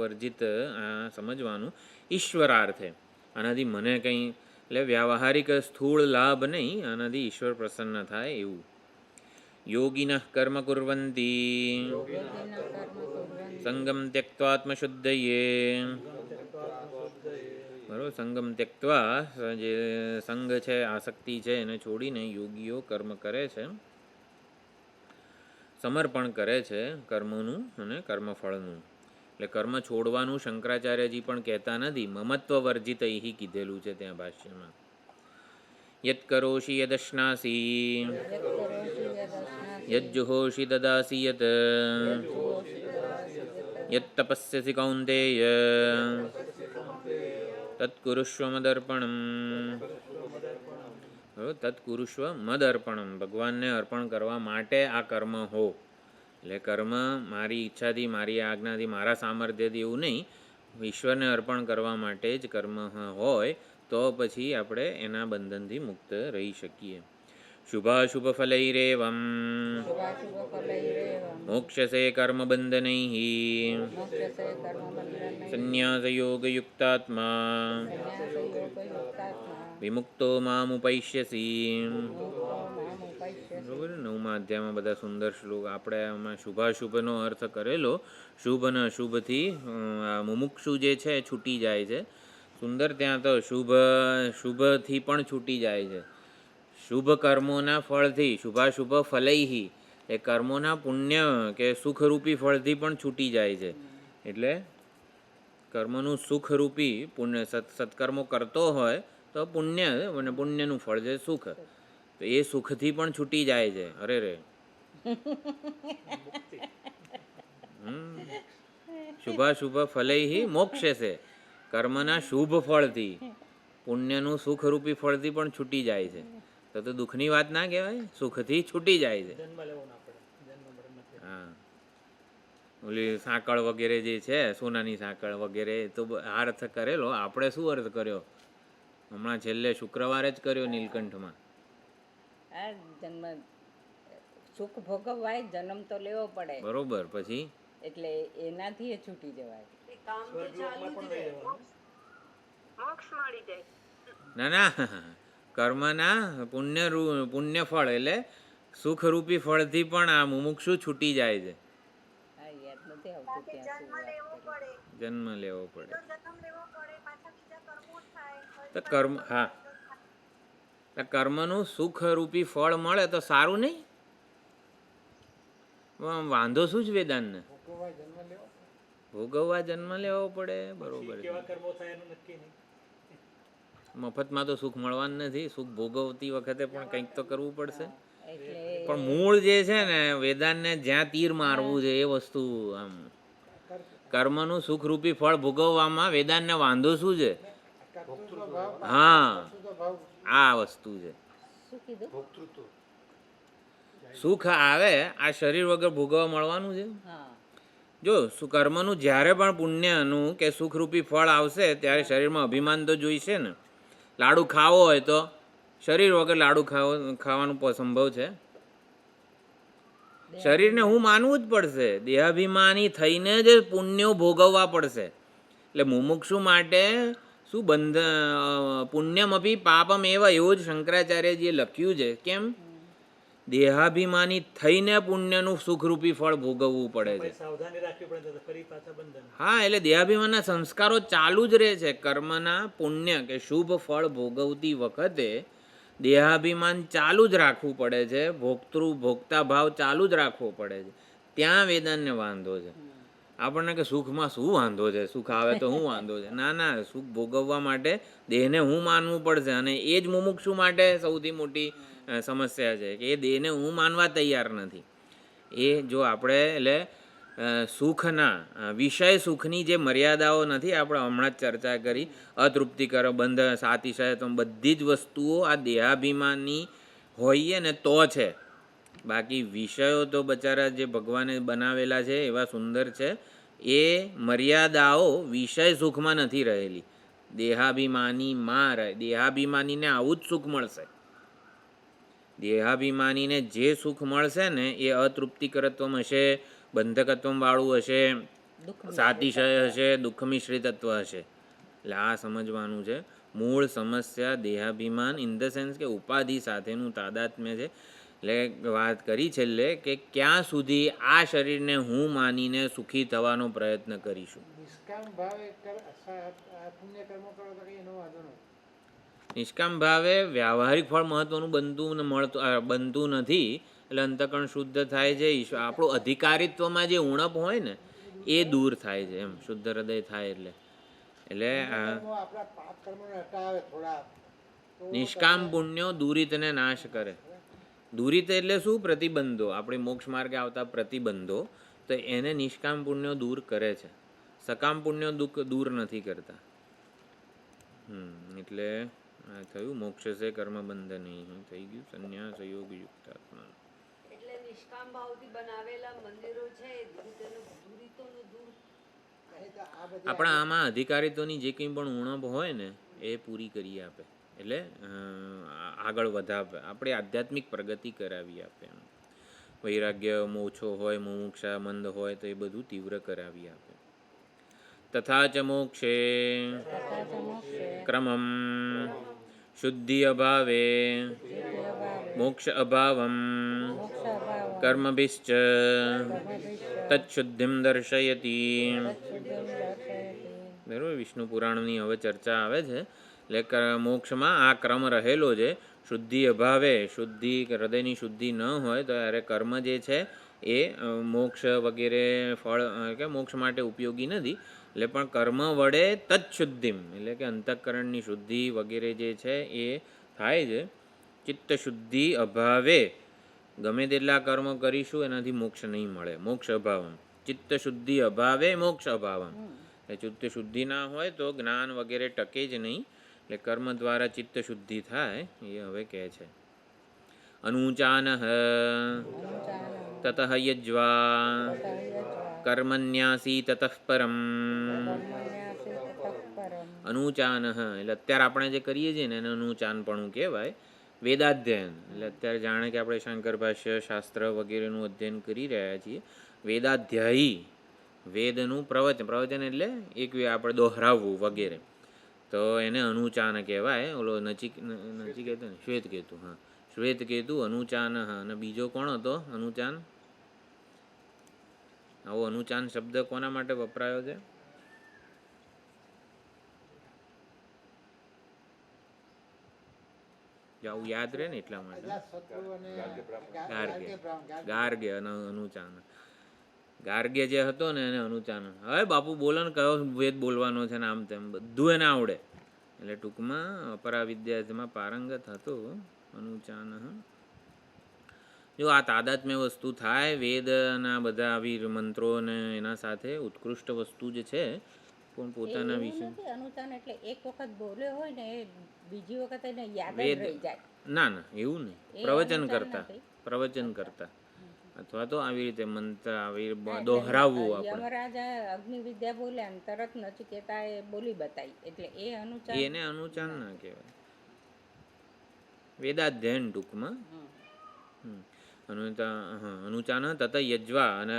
Speaker 1: વર્જિત આ સમજવાનું ઈશ્વરાર્થે. આનાથી મને કંઈ એટલે વ્યાવહારિક સ્થૂળ લાભ નહીં, આનાથી ઈશ્વર પ્રસન્ન થાય એવું. યોગિનઃ કર્મ કુર્વન્તિ સંગમ ત્યક્ત્વાત્મશુદ્ધયે. બરોબર. સંગમ ત્યક્ત્વા, જે સંગ છે, આસક્તિ છે, એને છોડીને યોગીઓ કર્મ કરે છે, સમર્પણ કરે છે કર્મોનું અને કર્મફળનું. એટલે કર્મ છોડવાનું શંકરાચાર્યજી પણ કહેતા નથી, મમત્વ વર્જિતૈહિ કીધેલું છે ત્યાં ભાષ્યમાં. યત કરોષિ યદશ્નાસી યજ્જુહોષિ દદાસી યત યત તપસ્યસી કૌન્તેય તત્કુરુષ્વ મદર્પણમ. તત્કુરુષ્વ મદર્પણમ, ભગવાનને અર્પણ કરવા માટે આ કર્મ હો. એટલે કર્મ મારી ઈચ્છાથી, મારી આજ્ઞાથી, મારા સામર્થ્યથી એવું નહીં, ઈશ્વરને અર્પણ કરવા માટે જ કર્મ હોય તો પછી આપણે એના બંધનથી મુક્ત રહી શકીએ. શુભાશુભ ફલૈરેવમ મોક્ષસે કર્મબંધનૈઃ સંન્યાસયોગયુક્તાત્મા વિમુક્તો મામુપૈષ્યસી. બરાબર. 9મા અધ્યાયમાં બધા સુંદર શ્લોક. આપણે આમાં શુભાશુભનો અર્થ કરેલો. શુભ અને અશુભથી મુમુક્ષુ જે છે છૂટી જાય છે. સુંદર ત્યાં તો શુભથી પણ છૂટી જાય છે. શુભ કર્મોના ફળથી, શુભાશુભ ફલૈહિ એ કર્મોના પુણ્ય કે સુખરૂપી ફળથી પણ છૂટી જાય છે. એટલે કર્મનું સુખરૂપી પુણ્ય, સત્કર્મો કરતો હોય તો પુણ્ય અને પુણ્યનું ફળ છે સુખ, તો એ સુખથી પણ છૂટી જાય છે. અરે રે શુભાશુભ ફલૈહિ મોક્ષસે, કર્મના શુભ ફળથી, પુણ્યનું સુખરૂપી ફળથી પણ છૂટી જાય છે. તો દુઃખની વાત ના કહેવાય, સુખથી છૂટી જાય છે. હા, ઓલી સાંકળ વગેરે જે છે, સોનાની સાંકળ વગેરે તો આ અર્થ કરેલો. આપણે શું અર્થ કર્યો હમણાં છેલ્લે શુક્રવારે જ કર્યો નીલકંઠમાં.
Speaker 2: આ જન્મ સુખ ભોગવવાય જન્મ તો લેવો પડે,
Speaker 1: બરોબર. પછી
Speaker 2: એટલે એનાથી એ છૂટી જવાય.
Speaker 1: ના ના, કર્મના પુણ્ય ફળ એટલે સુખરૂપી ફળથી પણ આ મુમુક્ષુ છૂટી જાય છે.
Speaker 2: હા, યાદ નથી આવતું ત્યાં શું વાત કરી.
Speaker 1: જન્મ લેવો પડે તો કર્મ, હા, કર્મનું સુખરૂપી ફળ મળે તો સારું નહીં? વાંધો શું જ વેદાંતને? ભોગવવા જન્મ લેવો પડે. બરોબર. મફતમાં તો સુખ મળવાનું નથી. સુખ ભોગવતી વખતે પણ કંઈક તો કરવું પડશે. પણ મૂળ જે છે ને વેદાંતને જ્યાં તીર મારવું છે એ વસ્તુ, આમ કર્મનું સુખરૂપી ફળ ભોગવવામાં વેદાંતને વાંધો શું છે? હા, આ વસ્તુ છે.
Speaker 2: શું કીધું?
Speaker 1: સુખ આવે આ શરીર વગર ભોગવવા મળવાનું છે.
Speaker 2: હા,
Speaker 1: જો કર્મનું જ્યારે પણ પુણ્યનું કે સુખરૂપી ફળ આવશે ત્યારે શરીરમાં અભિમાન તો જોઈશે ને. લાડુ ખાવો હોય તો શરીર વગર લાડુ ખાવાનો સંભવ છે? શરીરને હું માનવું જ પડશે. દેહાભિમાની થઈને જ પુણ્યો ભોગવવા પડશે. એટલે મુમુક્ષુ માટે શું પુણ્યમપી પાપમ એવા, એવું જ શંકરાચાર્યજીએ લખ્યું છે. કેમ? દેહાભિમાની થઈને પુણ્યનું સુખરૂપી ફળ ભોગવવું પડે છે. હા, એટલે દેહાભિમાનના સંસ્કારો ચાલુ જ રહે છે. કર્મના પુણ્ય કે શુભ ફળ ભોગવતી વખતે દેહાભિમાન ચાલુ જ રાખવું પડે છે. ભોગતા ભાવ ચાલુ જ રાખવો પડે છે. ત્યાં વેદાંતને વાંધો છે. આપણને કે સુખમાં શું વાંધો છે? સુખ આવે તો શું વાંધો છે? ના ના, સુખ ભોગવવા માટે દેહને હું માનવું પડશે. અને એ જ મુમુક્ષુ માટે સૌથી મોટી સમસ્યા છે કે એ દેહને હું માનવા તૈયાર નથી. એ જો આપણે એટલે સુખના વિષય સુખની જે મર્યાદાઓ નથી, આપણે હમણાં જ ચર્ચા કરી, અતૃપ્તિકર, બંધ, સાતિશય, તો બધી જ વસ્તુઓ આ દેહાભિમાની હોઈએ ને તો છે. બાકી વિષયો તો બચારા જે ભગવાને બનાવેલા છે એવા સુંદર છે, એ મર્યાદાઓ વિષય સુખમાં નથી રહેલી, દેહાભિમાનીમાં રહે. દેહાભિમાનીને આવું જ સુખ મળશે. દેહાભિમાનીને જે સુખ મળશે ને એ અતૃપ્તિકરત્વ હશે, બંધકત્વ વાળું હશે, સાતિશય હશે, દુઃખ મિશ્રિતત્વ હશે. એટલે આ સમજવાનું છે. મૂળ સમસ્યા દેહાભિમાન ઇન ધ સેન્સ કે ઉપાધિ સાથેનું તાદાત્મ્ય છે. એટલે વાત કરી છેલ્લે કે ક્યાં સુધી આ શરીરને હું માનીને સુખી થવાનો પ્રયત્ન કરીશું. નિષ્કામ ભાવે વ્યાવહારિક ફળ મહત્વનું બનતું નથી. એટલે અંતઃકરણ શુદ્ધ થાય છે. આપણું અધિકારીત્વમાં જે ઉણપ હોય ને એ દૂર થાય છે. એમ શુદ્ધ હૃદય થાય એટલે નિષ્કામ પુણ્યો દુરિતને નાશ કરે. દુરિત એટલે શું? પ્રતિબંધો. આપણે મોક્ષ માર્ગે આવતા પ્રતિબંધો, તો એને નિષ્કામ પુણ્યો દૂર કરે છે. સકામ પુણ્યો દૂર નથી કરતા. એટલે થયું મોક્ષ છે કર્મ બંધન થઈ ગયું. સંન્યાસ યોગ યુક્તાત્મા.
Speaker 2: એટલે નિષ્કામ ભાવથી બનાવેલા મંદિરો છે
Speaker 1: આપણા આમાં અધિકારીત્વની જે કંઈ પણ ઉણપ હોય ને એ પૂરી કરી આપે. એટલે આગળ વધાવે, આપણે આધ્યાત્મિક પ્રગતિ કરાવી આપે. વૈરાગ્ય ઓછો હોય, મુમુક્ષા મંદ હોય તો એ બધું તીવ્ર કરાવી આપે. તથા ચ મોક્ષે ક્રમમ શુદ્ધિ અભાવે મોક્ષ અભાવમ કર્મભિશ્ચ તચ્શુદ્ધિમ દર્શયતી. બરાબર. વિષ્ણુ પુરાણની હવે ચર્ચા આવે છે. એટલે મોક્ષમાં આ ક્રમ રહેલો છે. શુદ્ધિ અભાવે, શુદ્ધિ હૃદયની શુદ્ધિ ન હોય તો ત્યારે કર્મ જે છે એ મોક્ષ વગેરે ફળ કે મોક્ષ માટે ઉપયોગી નથી. એટલે પણ કર્મ વડે તત્શુદ્ધિમ એટલે કે અંતઃકરણની શુદ્ધિ વગેરે જે છે એ થાય છે. ચિત્ત શુદ્ધિ અભાવે ગમે તેટલા કર્મ કરીશું એનાથી મોક્ષ નહીં મળે. મોક્ષ અભાવમ, ચિત્ત શુદ્ધિ અભાવે મોક્ષ અભાવમ. ચિત્ત શુદ્ધિ ના હોય તો જ્ઞાન વગેરે ટકે જ નહીં. એટલે કર્મ દ્વારા ચિત્ત શુદ્ધિ થાય એ હવે કહે છે. અનુચાન તતઃ યજ્વા કર્મન્યાસી તતઃ પરમ. અનુચાન એટલે અત્યારે આપણે જે કરીએ છીએ ને એને અનુચાનપણું કહેવાય. વેદાધ્યયન એટલે અત્યારે જાણે કે આપણે શંકર ભાષ્ય શાસ્ત્ર વગેરેનું અધ્યયન કરી રહ્યા છીએ. વેદાધ્યાયી વેદનું પ્રવચન એટલે એક આપણે દોહરાવવું વગેરે, તો એને અનુચાન કહેવાય. ઓલો નચિકેતુ ને શ્વેતકેતુ, હા શ્વેતકેતુ અનુચાન. અને બીજો કોણ હતો અનુચાન? આવો અનુચાન શબ્દ કોના માટે વપરાયો છે? આવું યાદ રહે ને એટલા માટે. ગાર્ગ્ય અને અનુચાન. ગાર્ગ્ય જે હતો ને એને અનુચાન. હવે બાપુ બોલો ને કયો વેદ બોલવાનો છે ને આમ તેમ બધું એને આવડે. એટલે ટૂંકમાં અપરા વિદ્યામાં પારંગત હતો અનુચાન. જો આ તાદાત્મ્ય વસ્તુ થાય વેદના બધા આવી મંત્રો ને એના સાથે ઉત્કૃષ્ટ વસ્તુ જે છે પણ પોતાના વિશે
Speaker 2: અનુચાન એટલે એક વખત બોલ્યો હોય ને એ બીજી વખત એને યાદ જ રહી જાય.
Speaker 1: ના એવું નહીં, પ્રવચન કરતા અથવા તો આવી રીતે મંત્ર આવી દોહરાવવું. આપણે
Speaker 2: યમરાજા અગ્નિ વિદ્યા બોલ્યા ને તરત નચિકેતા એ બોલી બતાવી એટલે એ અનુચાન.
Speaker 1: એને અનુચાન ના કહેવાય, વેદાધ્યયન ટૂંકમાં. અનુચાન તત યજ્વા અને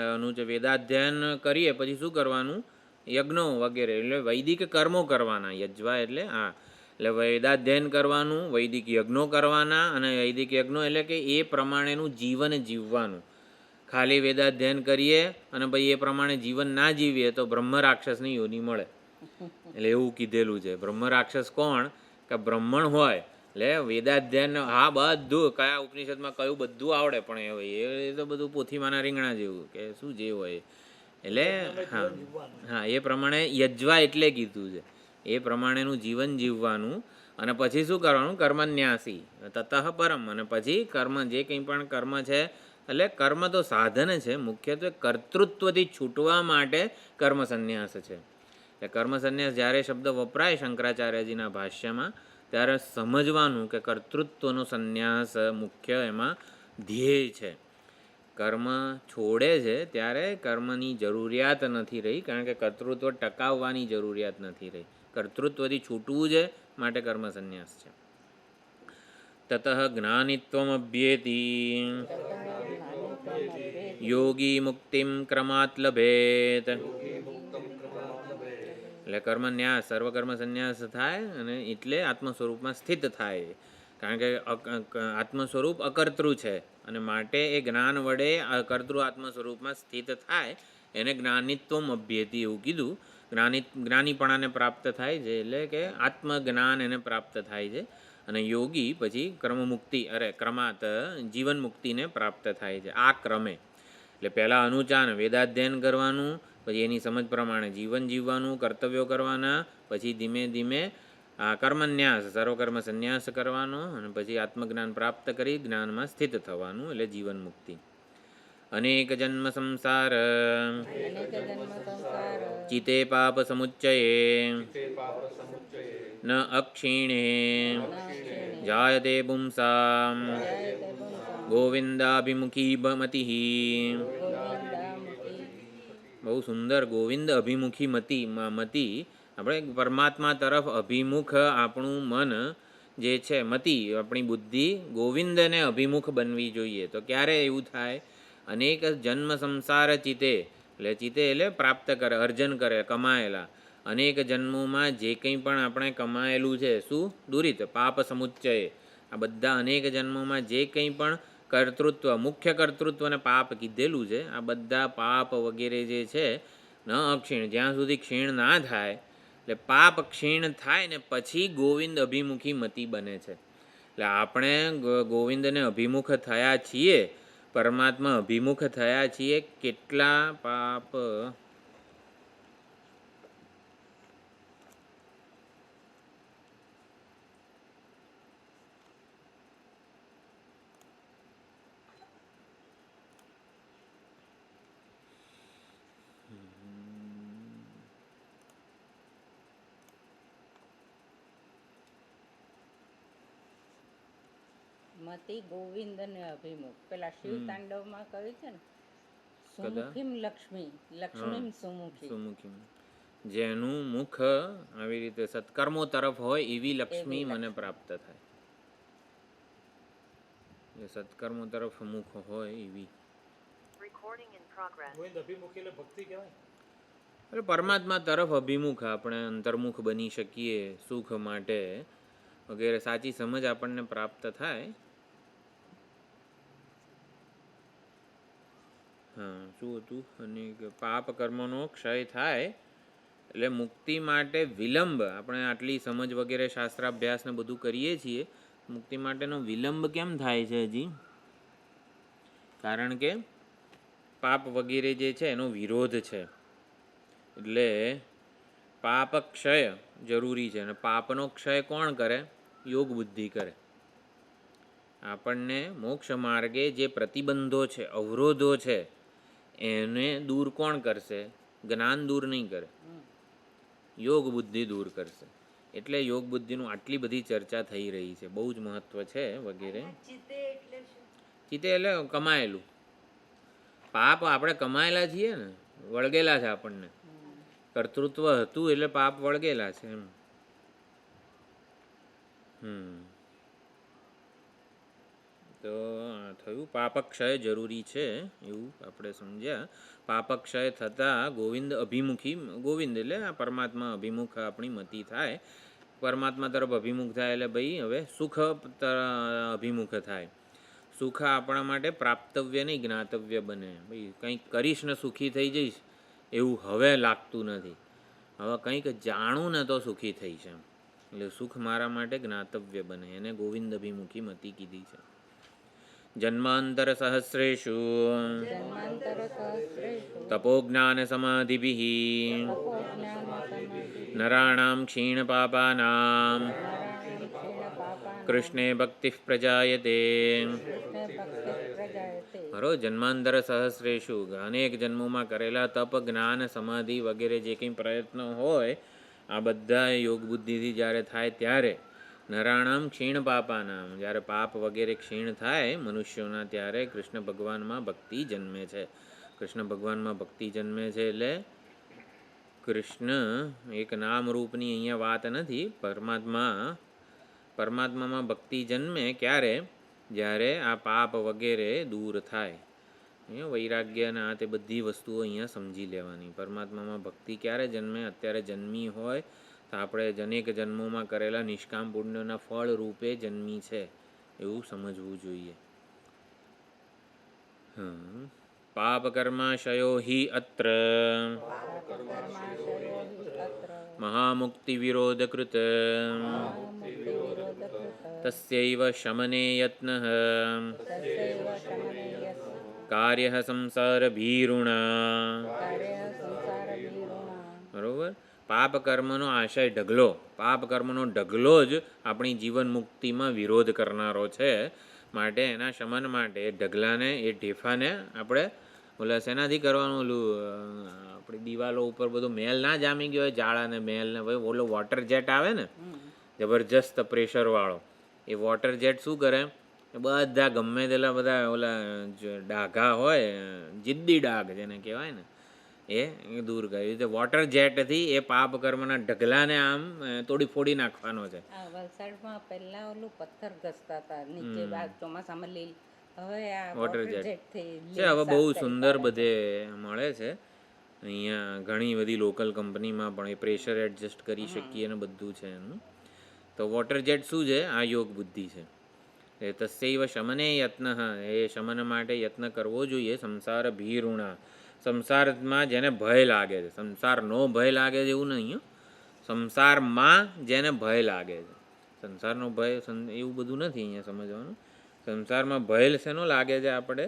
Speaker 1: વેદાધ્યયન કરીએ પછી શું કરવાનું? યજ્ઞો વગેરે એટલે વૈદિક કર્મો કરવાના. યજ્વા એટલે હા એટલે વેદાધ્યયન કરવાનું, વૈદિક યજ્ઞો કરવાના. અને વૈદિક યજ્ઞો એટલે કે એ પ્રમાણેનું જીવન જીવવાનું. ખાલી વેદાધ્યયન કરીએ અને પછી એ પ્રમાણે જીવન ના જીવીએ તો બ્રહ્મ રાક્ષસની યોનિ મળે. એટલે એવું કીધેલું છે. બ્રહ્મ રાક્ષસ કોણ? કે બ્રાહ્મણ હોય એટલે વેદાધ્યયન હા બધું કયા ઉપનિષદમાં કયું બધું આવડે, પણ એ તો બધું પોથીમાંના રીંગણા જેવું કે શું જે હોય એટલે હા એ પ્રમાણે યજ્વા એટલે કીધું છે એ પ્રમાણેનું જીવન જીવવાનું. અને પછી શું કરવાનું? કર્મન્યાસી તતઃ પરમ. અને પછી કર્મ જે કંઈ પણ કર્મ છે એટલે કર્મ તો સાધન છે, મુખ્યત્વે કર્તૃત્વથી છૂટવા માટે કર્મ સંન્યાસ છે. એટલે કર્મ સંન્યાસ જ્યારે શબ્દ વપરાય શંકરાચાર્યજીના ભાષ્યમાં ત્યારે સમજવાનું કે કર્તૃત્વનો સંન્યાસ મુખ્ય એમાં ધ્યેય છે. કર્મ છોડે છે ત્યારે કર્મની જરૂરિયાત નથી રહી, કારણ કે કર્તૃત્વ ટકાવવાની જરૂરિયાત નથી રહી. કર્તૃત્વથી છૂટવું છે માટે કર્મ સંન્યાસ છે. તતઃ જ્ઞાનિત્વમભ્યેતિ યોગી મુક્તિમ ક્રમાત લભેત. એટલે કર્મન્યાસ સર્વકર્મ સંન્યાસ થાય અને એટલે આત્મ સ્વરૂપમાં સ્થિત થાય. કારણ કે આત્મ સ્વરૂપ અકર્તૃ છે અને માટે એ જ્ઞાન વડે અકર્તૃ આત્મ સ્વરૂપમાં સ્થિત થાય એને જ્ઞાનિત્વમ અભ્યેતિ એવું કીધું. જ્ઞાનીપણાને પ્રાપ્ત થાય છે એટલે કે આત્મજ્ઞાન એને પ્રાપ્ત થાય છે. અને યોગી પછી ક્રમમુક્તિ ક્રમાત જીવન મુક્તિને પ્રાપ્ત થાય છે આ ક્રમે. એટલે પહેલાં અનુચાન વેદાધ્યયન કરવાનું, પછી એની સમજ પ્રમાણે જીવન જીવવાનું, કર્તવ્યો કરવાના, પછી ધીમે ધીમે કર્મન્યાસ સર્વકર્મ સંન્યાસ કરવાનો અને પછી આત્મજ્ઞાન પ્રાપ્ત કરી જ્ઞાનમાં સ્થિત થવાનું એટલે જીવન મુક્તિ. અનેક જન્મ સંસાર ચિતે પાપ સમુચ્ચયે ન અક્ષીણે જાયતે પુંસામ ગોવિંદાભિમુખી મતિ. બહુ સુંદર. ગોવિંદ અભિમુખી મતિ આપણે પરમાત્મા તરફ અભિમુખ આપણું મન જે છે મતિ આપણી બુદ્ધિ ગોવિંદને અભિમુખ બનવી જોઈએ. તો ક્યારે એવું થાય? અનેક જન્મ સંસાર ચિતે એટલે ચિતે એટલે પ્રાપ્ત કરે, અર્જન કરે, કમાયેલા અનેક જન્મોમાં જે કંઈ પણ આપણે કમાયેલું છે શું દુરિત પાપ સમુચ્ચય આ બધા અનેક જન્મોમાં જે કંઈ પણ કર્તૃત્વ મુખ્ય કર્તૃત્વને પાપ કીધેલું છે આ બધા પાપ વગેરે જે છે ન અક્ષીણ જ્યાં સુધી ક્ષીણ ના થાય એટલે પાપ ક્ષીણ થાય ને પછી ગોવિંદ અભિમુખી મતિ બને છે. એટલે આપણે ગોવિંદને અભિમુખ થયા છીએ, પરમાત્મા અભિમુખ થયા છીએ. કેટલા પાપ
Speaker 2: મતિ ગોવિંદ ને અભિમુખ પેલા શિવ તાંડવમાં કહ્યું છે ને સુમુખીમ લક્ષ્મી લક્ષ્મીમ સુમુખી.
Speaker 1: જેનું મુખ આવી રીતે સત્કર્મો તરફ હોય એવી લક્ષ્મી મને પ્રાપ્ત થાય. એ સત્કર્મો તરફ મુખ હોય એવી.
Speaker 3: ગોવિંદ અભિમુખી એટલે ભક્તિ કહેવાય.
Speaker 1: એટલે પરમાત્મા તરફ અભિમુખ આપણે અંતર્મુખ બની શકીએ સુખ માટે વગેરે સાચી સમજ આપણને પ્રાપ્ત થાય. હા, શું હતું? અને પાપ કર્મનો ક્ષય થાય એટલે મુક્તિ માટે વિલંબ, આપણે આટલી સમજ વગેરે શાસ્ત્રાભ્યાસ ને બધું કરીએ છીએ, મુક્તિ માટેનો વિલંબ કેમ થાય છે હજી? કારણ કે પાપ વગેરે જે છે એનો વિરોધ છે. એટલે પાપ ક્ષય જરૂરી છે. અને પાપનો ક્ષય કોણ કરે? યોગ બુદ્ધિ કરે. આપણને મોક્ષ માર્ગે જે પ્રતિબંધો છે, અવરોધો છે, એને દૂર કોણ કરશે? જ્ઞાન દૂર નહીં કરે, યોગ બુદ્ધિ દૂર કરશે. એટલે યોગ બુદ્ધિનું આટલી બધી ચર્ચા થઈ રહી છે, બહુ જ મહત્વ છે વગેરે. ચિતે એટલે કમાયેલું પાપ આપણે કમાયેલા છીએ ને, વળગેલા છે આપણને, કર્તૃત્વ હતું એટલે પાપ વળગેલા છે એમ. તો થયું પાપક્ષય જરૂરી છે એવું આપણે સમજ્યા. પાપક્ષય થતાં ગોવિંદ અભિમુખી, ગોવિંદ એટલે આ પરમાત્મા અભિમુખ આપણી મતિ થાય. પરમાત્મા તરફ અભિમુખ થાય એટલે ભાઈ હવે સુખ અભિમુખ થાય. સુખ આપણા માટે પ્રાપ્તવ્ય નહીં, જ્ઞાતવ્ય બને. ભાઈ કંઈક કરીશ ને સુખી થઈ જઈશ એવું હવે લાગતું નથી. હવે કંઈક જાણું ને તો સુખી થઈશ એમ. એટલે સુખ મારા માટે જ્ઞાતવ્ય બને. એને ગોવિંદ અભિમુખી મતિ કીધી છે. જન્માંતર સહસ્રેષુ તપોજ્ઞાન સમાધિભિઃ નરાણાં ક્ષીણ પાપાનાં કૃષ્ણે ભક્તિ પ્રજાયતે. બરોબર, જન્માંતર સહસ્રેષુ અનેક જન્મોમાં કરેલા તપ, જ્ઞાન, સમાધિ વગેરે જે કંઈ પ્રયત્નો હોય આ બધા યોગ બુદ્ધિથી જ્યારે થાય ત્યારે નરાણામ ક્ષીણ પાપાનામ, જ્યારે પાપ વગેરે ક્ષીણ થાય મનુષ્યોના ત્યારે કૃષ્ણ ભગવાનમાં ભક્તિ જન્મે છે. કૃષ્ણ ભગવાનમાં ભક્તિ જન્મે છે એટલે કૃષ્ણ એક નામ રૂપની અહીંયા વાત નથી. પરમાત્મામાં ભક્તિ જન્મે ક્યારે? જ્યારે આ પાપ વગેરે દૂર થાય. વૈરાગ્ય અને આ તે બધી વસ્તુઓ અહીંયા સમજી લેવાની. પરમાત્મામાં ભક્તિ ક્યારે જન્મે? અત્યારે જન્મી હોય તો આપણે અનેક જન્મોમાં કરેલા નિષ્કામ પુણ્યના ફળ રૂપે જન્મી છે એવું સમજવું જોઈએ. પાપ કર્માશયો હિ અત્ર મહામુક્તિ વિરોધ કૃત તસ્યૈવ શમને યત્નઃ કાર્ય સંસાર ભીરુણા. બરોબર, પાપ કર્મનો આશય ઢગલો, પાપ કર્મનો ઢગલો જ આપણી જીવન મુક્તિમાં વિરોધ કરનારો છે. માટે એના શમન માટે ઢગલાને, એ ઢેફાને આપણે ઓલા શેનાથી કરવાનું? ઓલું આપણી દિવાલો ઉપર બધું મેલ ના જામી ગયો હોય, જાળાને મેલ ને ભાઈ ઓલો વોટર જેટ આવે ને જબરજસ્ત પ્રેશરવાળો, એ વોટર જેટ શું કરે? બધા ગમે તેલા બધા ઓલા ડાઘા હોય, જિદ્દી ડાઘ જેને કહેવાય ને, એ દૂર કર્યું છે. વોટર જેટથી એ પાપ કર્મના ઢગલાને આમ તોડી ફોડી નાખવાનો છે.
Speaker 2: વલસાડમાં પહેલા ઓલું પથ્થર ઘસતા હતા નીચે, ચોમાસામાં લીલ, હવે આ
Speaker 1: વોટર જેટ
Speaker 2: થી
Speaker 1: છે. હવે બહુ સુંદર બધે મળે છે અહીંયા. ઘણી બધી લોકલ કંપનીમાં પણ એ પ્રેશર એડજસ્ટ કરી શકીએ ને બધું છે એનું. તો વોટર જેટ શું છે? આ યોગ બુદ્ધિ છે. એ તસ્યૈવ શમને યત્ન, એ શમન માટે યત્ન કરવો જોઈએ. સંસાર ભીરુણા, સંસારમાં જેને ભય લાગે છે, સંસારનો ભય લાગે છે એવું નહીં, સંસારમાં જેને ભય લાગે છે. સંસારનો ભય એવું બધું નથી અહીંયા સમજવાનું. સંસારમાં ભય શેનો લાગે છે? આપણે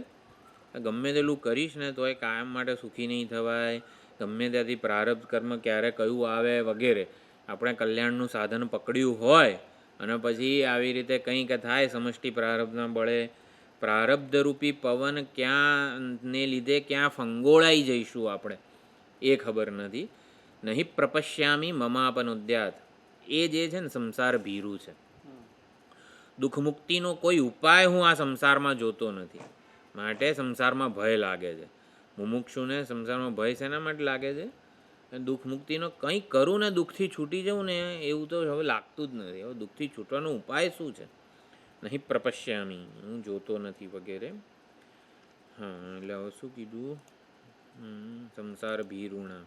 Speaker 1: ગમે તેટલું કરીશ ને તો એ કાયમ માટે સુખી નહીં થવાય. ગમે ત્યાંથી પ્રારબ્ધ કર્મ ક્યારે કયું આવે વગેરે. આપણે કલ્યાણનું સાધન પકડ્યું હોય અને પછી આવી રીતે કંઈક થાય સમષ્ટિ પ્રારબ્ધના બળે, પ્રારબ્ધરૂપી પવન ક્યાં ને લીધે ક્યાં ફંગોળાઈ જઈશું આપણે એ ખબર નથી. નહીં પ્રપશ્યામી મમાપનોદ્યાત, એ જે છે ને સંસાર ભીરું છે. દુઃખ મુક્તિનો કોઈ ઉપાય હું આ સંસારમાં જોતો નથી, માટે સંસારમાં ભય લાગે છે. મુમુક્ષુને સંસારમાં ભય શેના માટે લાગે છે? દુઃખ મુક્તિનો કંઈક કરું ને દુઃખથી છૂટી જવું ને એવું તો હવે લાગતું જ નથી. હવે દુઃખથી છૂટવાનો ઉપાય શું છે? નહીં પ્રપશ્યામી, હું જોતો નથી વગેરે. હા, એટલે હવે શું કીધું? સંસાર ભીરુણા.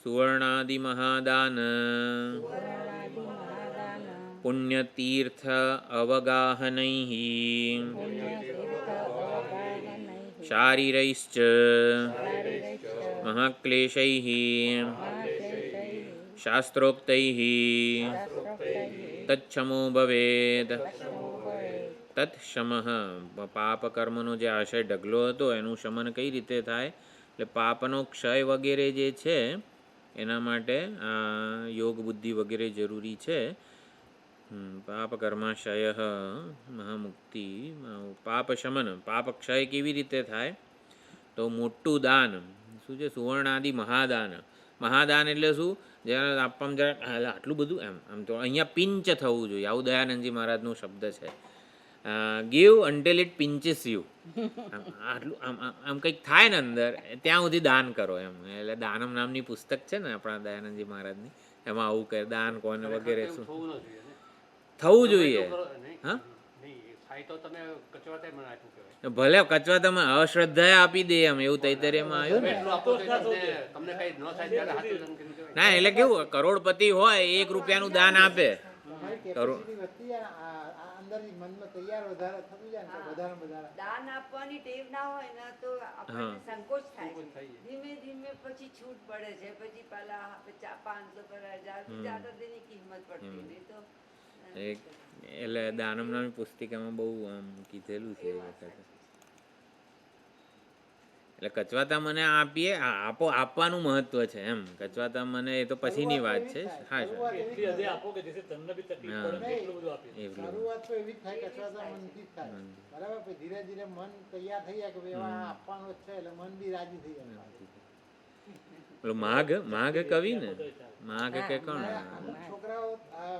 Speaker 1: સુવર્ણાદિ મહાદાન પુણ્યતીર્થ અવગાહનૈ શારીરૈશ્ચ મહાક્લેશૈ શાસ્ત્રોક્તૈ તચ્છમો ભવેદ. તત્શમઃ, પાપ કર્મનો જે આશય ઢગલો હતો એનું શમન કઈ રીતે થાય? એટલે પાપનો ક્ષય વગેરે જે છે એના માટે આ યોગ બુદ્ધિ વગેરે જરૂરી છે. પાપ કર્માશય મહામુક્તિ. પાપ શમન, પાપ ક્ષય કેવી રીતે થાય? તો મોટું દાન શું છે? સુવર્ણાદિ મહાદાન. મહાદાન એટલે શું? જ્યારે આપવામાં જરા આટલું બધું આમ તો અહીંયા પિંચ થવું જોઈએ, આવું દયાનંદજી મહારાજનો શબ્દ છે. Give until it pinches you. આટલું આમ કંઈક થાય ને અંદર, ત્યાં સુધી દાન કરો એમ. એટલે દાનમ નામની પુસ્તક છે ને આપણા દયાનંદજી મહારાજની, એમાં આવું કરે દાન કોને વગેરે શું થવું જોઈએ. હા, ભલે કચવા તમે અશ્રદ્ધા આપી દે એમ, એવું તૈતરીયમાં આવ્યું ને. ના, એટલે કેવું, કરોડપતિ હોય 1 રૂપિયાનું દાન આપે,
Speaker 3: દાન આપવાની ટેવ ના હોય ને તો આપણને સંકોચ થાય. ધીમે ધીમે પછી છૂટ પડે છે, પછી પેલા 500 પર 1000 જ્યાદા તેની કિંમત પડતી નહીં તો.
Speaker 1: એટલે દાનમ નામની પુસ્તિકામાં બહુ આમ કીધેલું છે એ વખતે. એટલે કચવાતા મને આપીએ, આપવાનું મહત્વ છે એમ. કચવાતા મને એ તો પછીની વાત છે. હા, માઘ કવિ ને, માઘ કે કોણ
Speaker 4: છોકરાઓ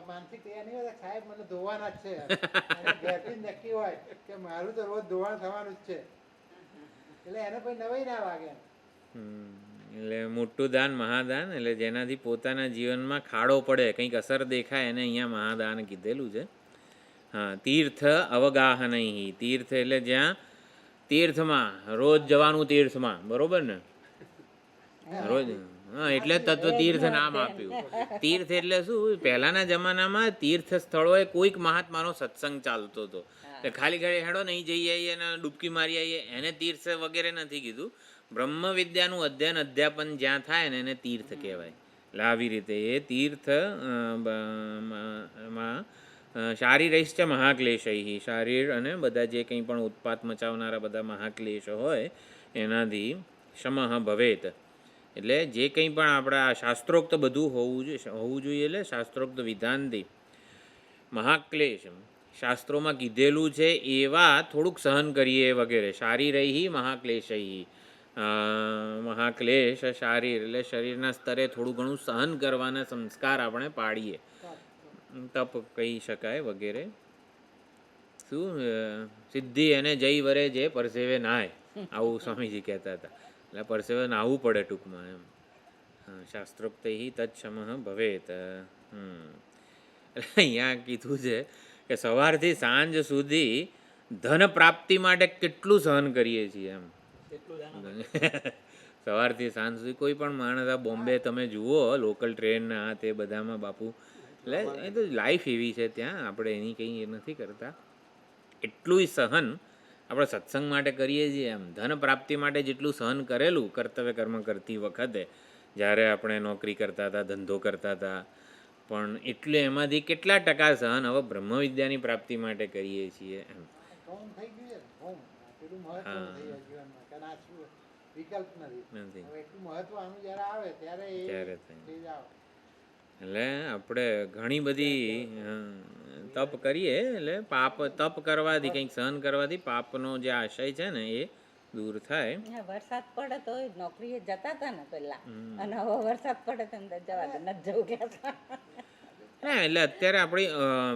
Speaker 4: માનસિક તૈયાર નહીં હોય, સાહેબ મને ધોવાના જ છે, ઘરથી નક્કી હોય કે મારું તો રોજ ધોવાણ થવાનું જ છે, એટલે એને કોઈ નવાઈ ના લાગે.
Speaker 1: એટલે મોટું દાન મહાદાન, એટલે જેનાથી પોતાના જીવનમાં ખાડો પડે, કંઈક અસર દેખાય, એને અહીંયા મહાદાન કીધેલું છે. હા, તીર્થ અવગાહનૈ. તીર્થ એટલે જ્યાં તીર્થમાં રોજ જવાનું, તીર્થમાં, બરોબર ને? રોજ. હા, એટલે તત્વ તીર્થ નામ આપ્યું. તીર્થ એટલે શું? પહેલાના જમાનામાં તીર્થ સ્થળોએ કોઈક મહાત્માનો સત્સંગ ચાલતો હતો. ખાલી ખાલી હેડો નહીં જઈ આવીએ અને ડૂબકી મારી આવીએ, એને તીર્થ વગેરે નથી કીધું. બ્રહ્મ વિદ્યાનું અધ્યયન અધ્યાપન જ્યાં થાય ને એને તીર્થ કહેવાય. એટલે આવી રીતે એ તીર્થ શારીરૈશ્ચ મહાક્લેશૈ. શારીર અને બધા જે કંઈ પણ ઉત્પાત મચાવનારા બધા મહાક્લેશ હોય એનાથી શમઃ ભવેત. એટલે જે કંઈ પણ આપણા શાસ્ત્રોક્ત બધું હોવું જોઈએ. એટલે શાસ્ત્રોક્ત વિધાનથી મહાક્લેશ શાસ્ત્રોમાં કીધેલું છે એવા થોડુંક સહન કરીએ વગેરે. શારીરૈ મહાક્લેશૈ. મહાક્લેશ શારીર એટલે શરીરના સ્તરે થોડું ઘણું સહન કરવાના સંસ્કાર આપણે પાડીએ, તપ કહી શકાય વગેરે. શું સિદ્ધિ એને જય વરે જે પરસેવે નાય, આવું સ્વામીજી કહેતા હતા. એટલે પરસેવે નાહવું પડે ટૂંકમાં એમ. શાસ્ત્રોક્તૈ તત્ક્ષમઃ ભવેત. એટલે અહીંયા કીધું છે કે સવારથી સાંજ સુધી ધન પ્રાપ્તિ માટે કેટલું સહન કરીએ છીએ એમ. સવારથી સાંજ સુધી કોઈ પણ માણસ, આ બોમ્બે તમે જુઓ લોકલ ટ્રેનના તે બધામાં બાપુ, એટલે એ તો લાઈફ એવી છે ત્યાં, આપણે એની કંઈ એ નથી કરતા. એટલું સહન આપણે સત્સંગ માટે કરીએ છીએ એમ. ધન પ્રાપ્તિ માટે જેટલું સહન કરેલું કર્તવ્ય કર્મ કરતી વખતે, જ્યારે આપણે નોકરી કરતા હતા, ધંધો કરતા હતા, પણ એટલે એમાંથી કેટલા ટકા સહન હવે બ્રહ્મ વિદ્યાની પ્રાપ્તિ માટે કરીએ છીએ એમ. એટલે આપણે ઘણી બધી તપ કરીએ, એટલે પાપ તપ કરવાથી, કંઈક સહન કરવાથી પાપનો જે આશય છે ને એ દૂર થાય.
Speaker 2: વરસાદ પડે તો નોકરીએ જતા હતા ને પેલા, અને હવે વરસાદ પડે તો જવા દે, નથી જવું ગયા.
Speaker 1: હા, એટલે અત્યારે આપણી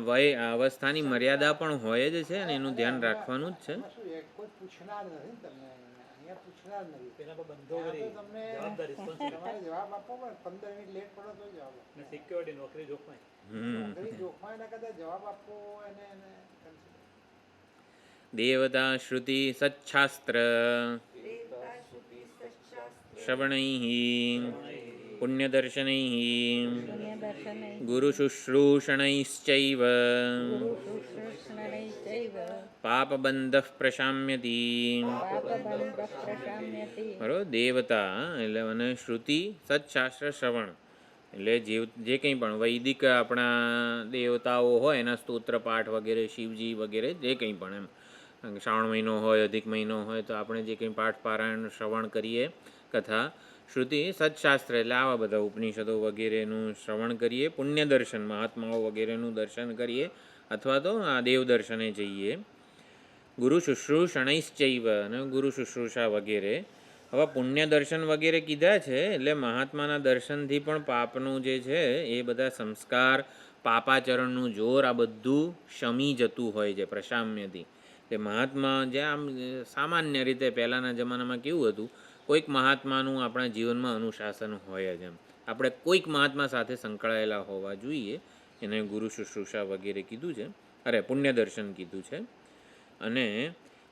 Speaker 1: વય અવસ્થાની મર્યાદા પણ હોય જ છે ને, એનું ધ્યાન રાખવાનું જ છે.
Speaker 4: અહીંયા પૂછનાર નથી. ત્યાં તો તમને તમારે જવાબ આપવો પડે. 15 મિનિટ લેટ પડો તો જવાબ આપો. નોકરી જોખમાય એના કરતાં જવાબ આપવો એને consider.
Speaker 1: દેવતા શ્રુતિ સચ્છાસ્ત્ર
Speaker 3: દેવતા શ્રુતિ સત્શાસ્ત્ર
Speaker 1: શ્રવણૈઃ પુણ્યદર્શનૈઃ
Speaker 2: પુણ્યદર્શનૈ
Speaker 1: ગુરુશુશ્રૂષણૈશ્ચૈવ
Speaker 2: ગુરુશુશ્રૂષણૈશ્ચૈવ
Speaker 1: પાપબંધઃ પ્રશામ્યતિ.
Speaker 2: પાપબંધઃ પ્રશામ્યતિ.
Speaker 1: બરોબર. દેવતા એટલે અને શ્રુતિ સત્શાસ્ત્ર શ્રવણ એટલે જે કંઈ પણ વૈદિક આપણા દેવતાઓ હોય એના સ્તોત્ર પાઠ વગેરે, શિવજી વગેરે જે કંઈ પણ એમ શ્રાવણ મહિનો હોય, અધિક મહિનો હોય તો આપણે જે કંઈ પાઠ પારાયણ શ્રવણ કરીએ, કથા શ્રુતિ સત્શાસ્ત્ર એટલે આવા બધા ઉપનિષદો વગેરેનું શ્રવણ કરીએ, પુણ્ય દર્શન મહાત્માઓ વગેરેનું દર્શન કરીએ અથવા તો આ દેવ દર્શને જઈએ. ગુરુ શુશ્રૂષણૈશ્ચૈવ અને ગુરુ શુશ્રૂષા વગેરે. હવે પુણ્ય દર્શન વગેરે કીધા છે એટલે મહાત્માના દર્શનથી પણ પાપનું જે છે એ બધા સંસ્કાર, પાપાચરણનું જોર આ બધું શમી જતું હોય છે પ્રશામ્યથી. તે મહાત્મા જે આમ સામાન્ય રીતે પહેલાંના જમાનામાં કેવું હતું, કોઈક મહાત્માનું આપણા જીવનમાં અનુશાસન હોય જ એમ. આપણે કોઈક મહાત્મા સાથે સંકળાયેલા હોવા જોઈએ. એને ગુરુ શુશ્રૂષા વગેરે કીધું છે, અરે પુણ્ય દર્શન કીધું છે. અને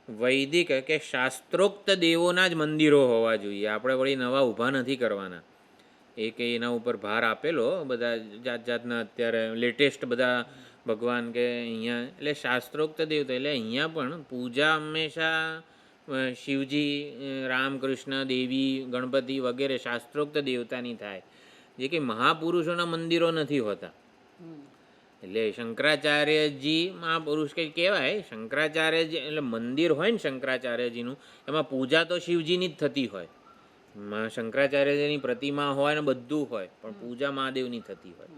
Speaker 1: વૈદિક કે શાસ્ત્રોક્ત દેવોના જ મંદિરો હોવા જોઈએ. આપણે વળી નવા ઊભા નથી કરવાના. એક એના ઉપર ભાર આપેલો બધા જાત જાતના અત્યારે લેટેસ્ટ બધા ભગવાન કે અહીંયા એટલે શાસ્ત્રોક્ત દેવતા એટલે અહીંયા પણ પૂજા હંમેશા શિવજી, રામકૃષ્ણ, દેવી, ગણપતિ વગેરે શાસ્ત્રોક્ત દેવતાની થાય. જે કે મહાપુરુષોના મંદિરો નથી હોતા. એટલે શંકરાચાર્યજી મહાપુરુષ કંઈ કહેવાય. શંકરાચાર્યજી એટલે મંદિર હોય ને શંકરાચાર્યજીનું, એમાં પૂજા તો શિવજીની જ થતી હોય. શંકરાચાર્યજીની પ્રતિમા હોય ને બધું હોય, પણ પૂજા મહાદેવની થતી હોય.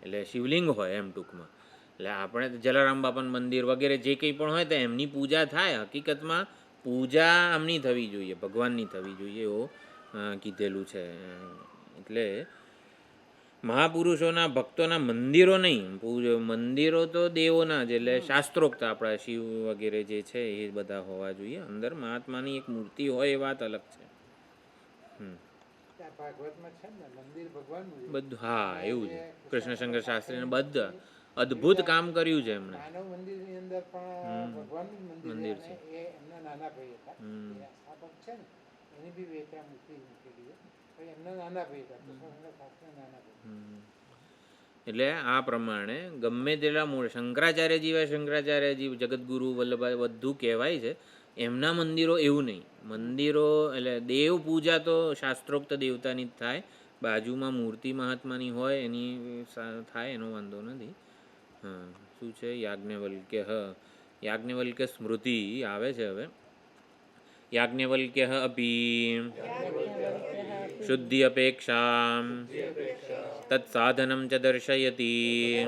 Speaker 1: એટલે શિવલિંગ હોય એમ ટૂંકમાં. એટલે આપણે જલારામ બાપાનું મંદિર વગેરે જે કંઈ પણ હોય તો એમની પૂજા થાય. હકીકતમાં પૂજા આમની થવી જોઈએ, ભગવાનની થવી જોઈએ એવું કીધેલું છે. એટલે મહાપુરુષોના ભક્તોના મંદિરો નહીં, મંદિરો તો દેવોના જ એટલે શાસ્ત્રોક્ત આપણા શિવ વગેરે જે છે એ બધા હોવા જોઈએ. અંદર મહાત્માની એક મૂર્તિ હોય એ વાત અલગ છે.
Speaker 4: ભાગવતમાં છે ને મંદિર ભગવાનનું
Speaker 1: બધું હા એવું જ. કૃષ્ણશંકર શાસ્ત્રીને બધા અદ્ભુત કામ કર્યું છે એમણે.
Speaker 4: માનવ મંદિરની અંદર પણ ભગવાનનું મંદિર છે. એ એમના નાના ભાઈ હતા. સ્થાપક છે ને એની બી વેચા મૂર્તિ મૂકેલી છે. પણ એમના નાના ભાઈ હતા. કૃષ્ણશંકર શાસ્ત્રી નાના ભાઈ.
Speaker 1: એટલે આ પ્રમાણે ગમે તેટલા મૂળ શંકરાચાર્યજી હોય, શંકરાચાર્યજી જગતગુરુ વલ્લભાઈ બધું કહેવાય છે. એમના મંદિરો એવું નહીં. મંદિરો એટલે દેવ પૂજા તો શાસ્ત્રોક્ત દેવતાની જ થાય. બાજુમાં મૂર્તિ મહાત્માની હોય એની થાય, એનો વાંધો નથી. હા, શું છે યાજ્ઞવલ્ક્ય યાજ્ઞવલ્ક્ય સ્મૃતિ આવે છે હવે. યાજ્ઞવલ્ક્ય અપી શુદ્ધિ અપેક્ષા તત્સાધનમ ચ દર્શયતી.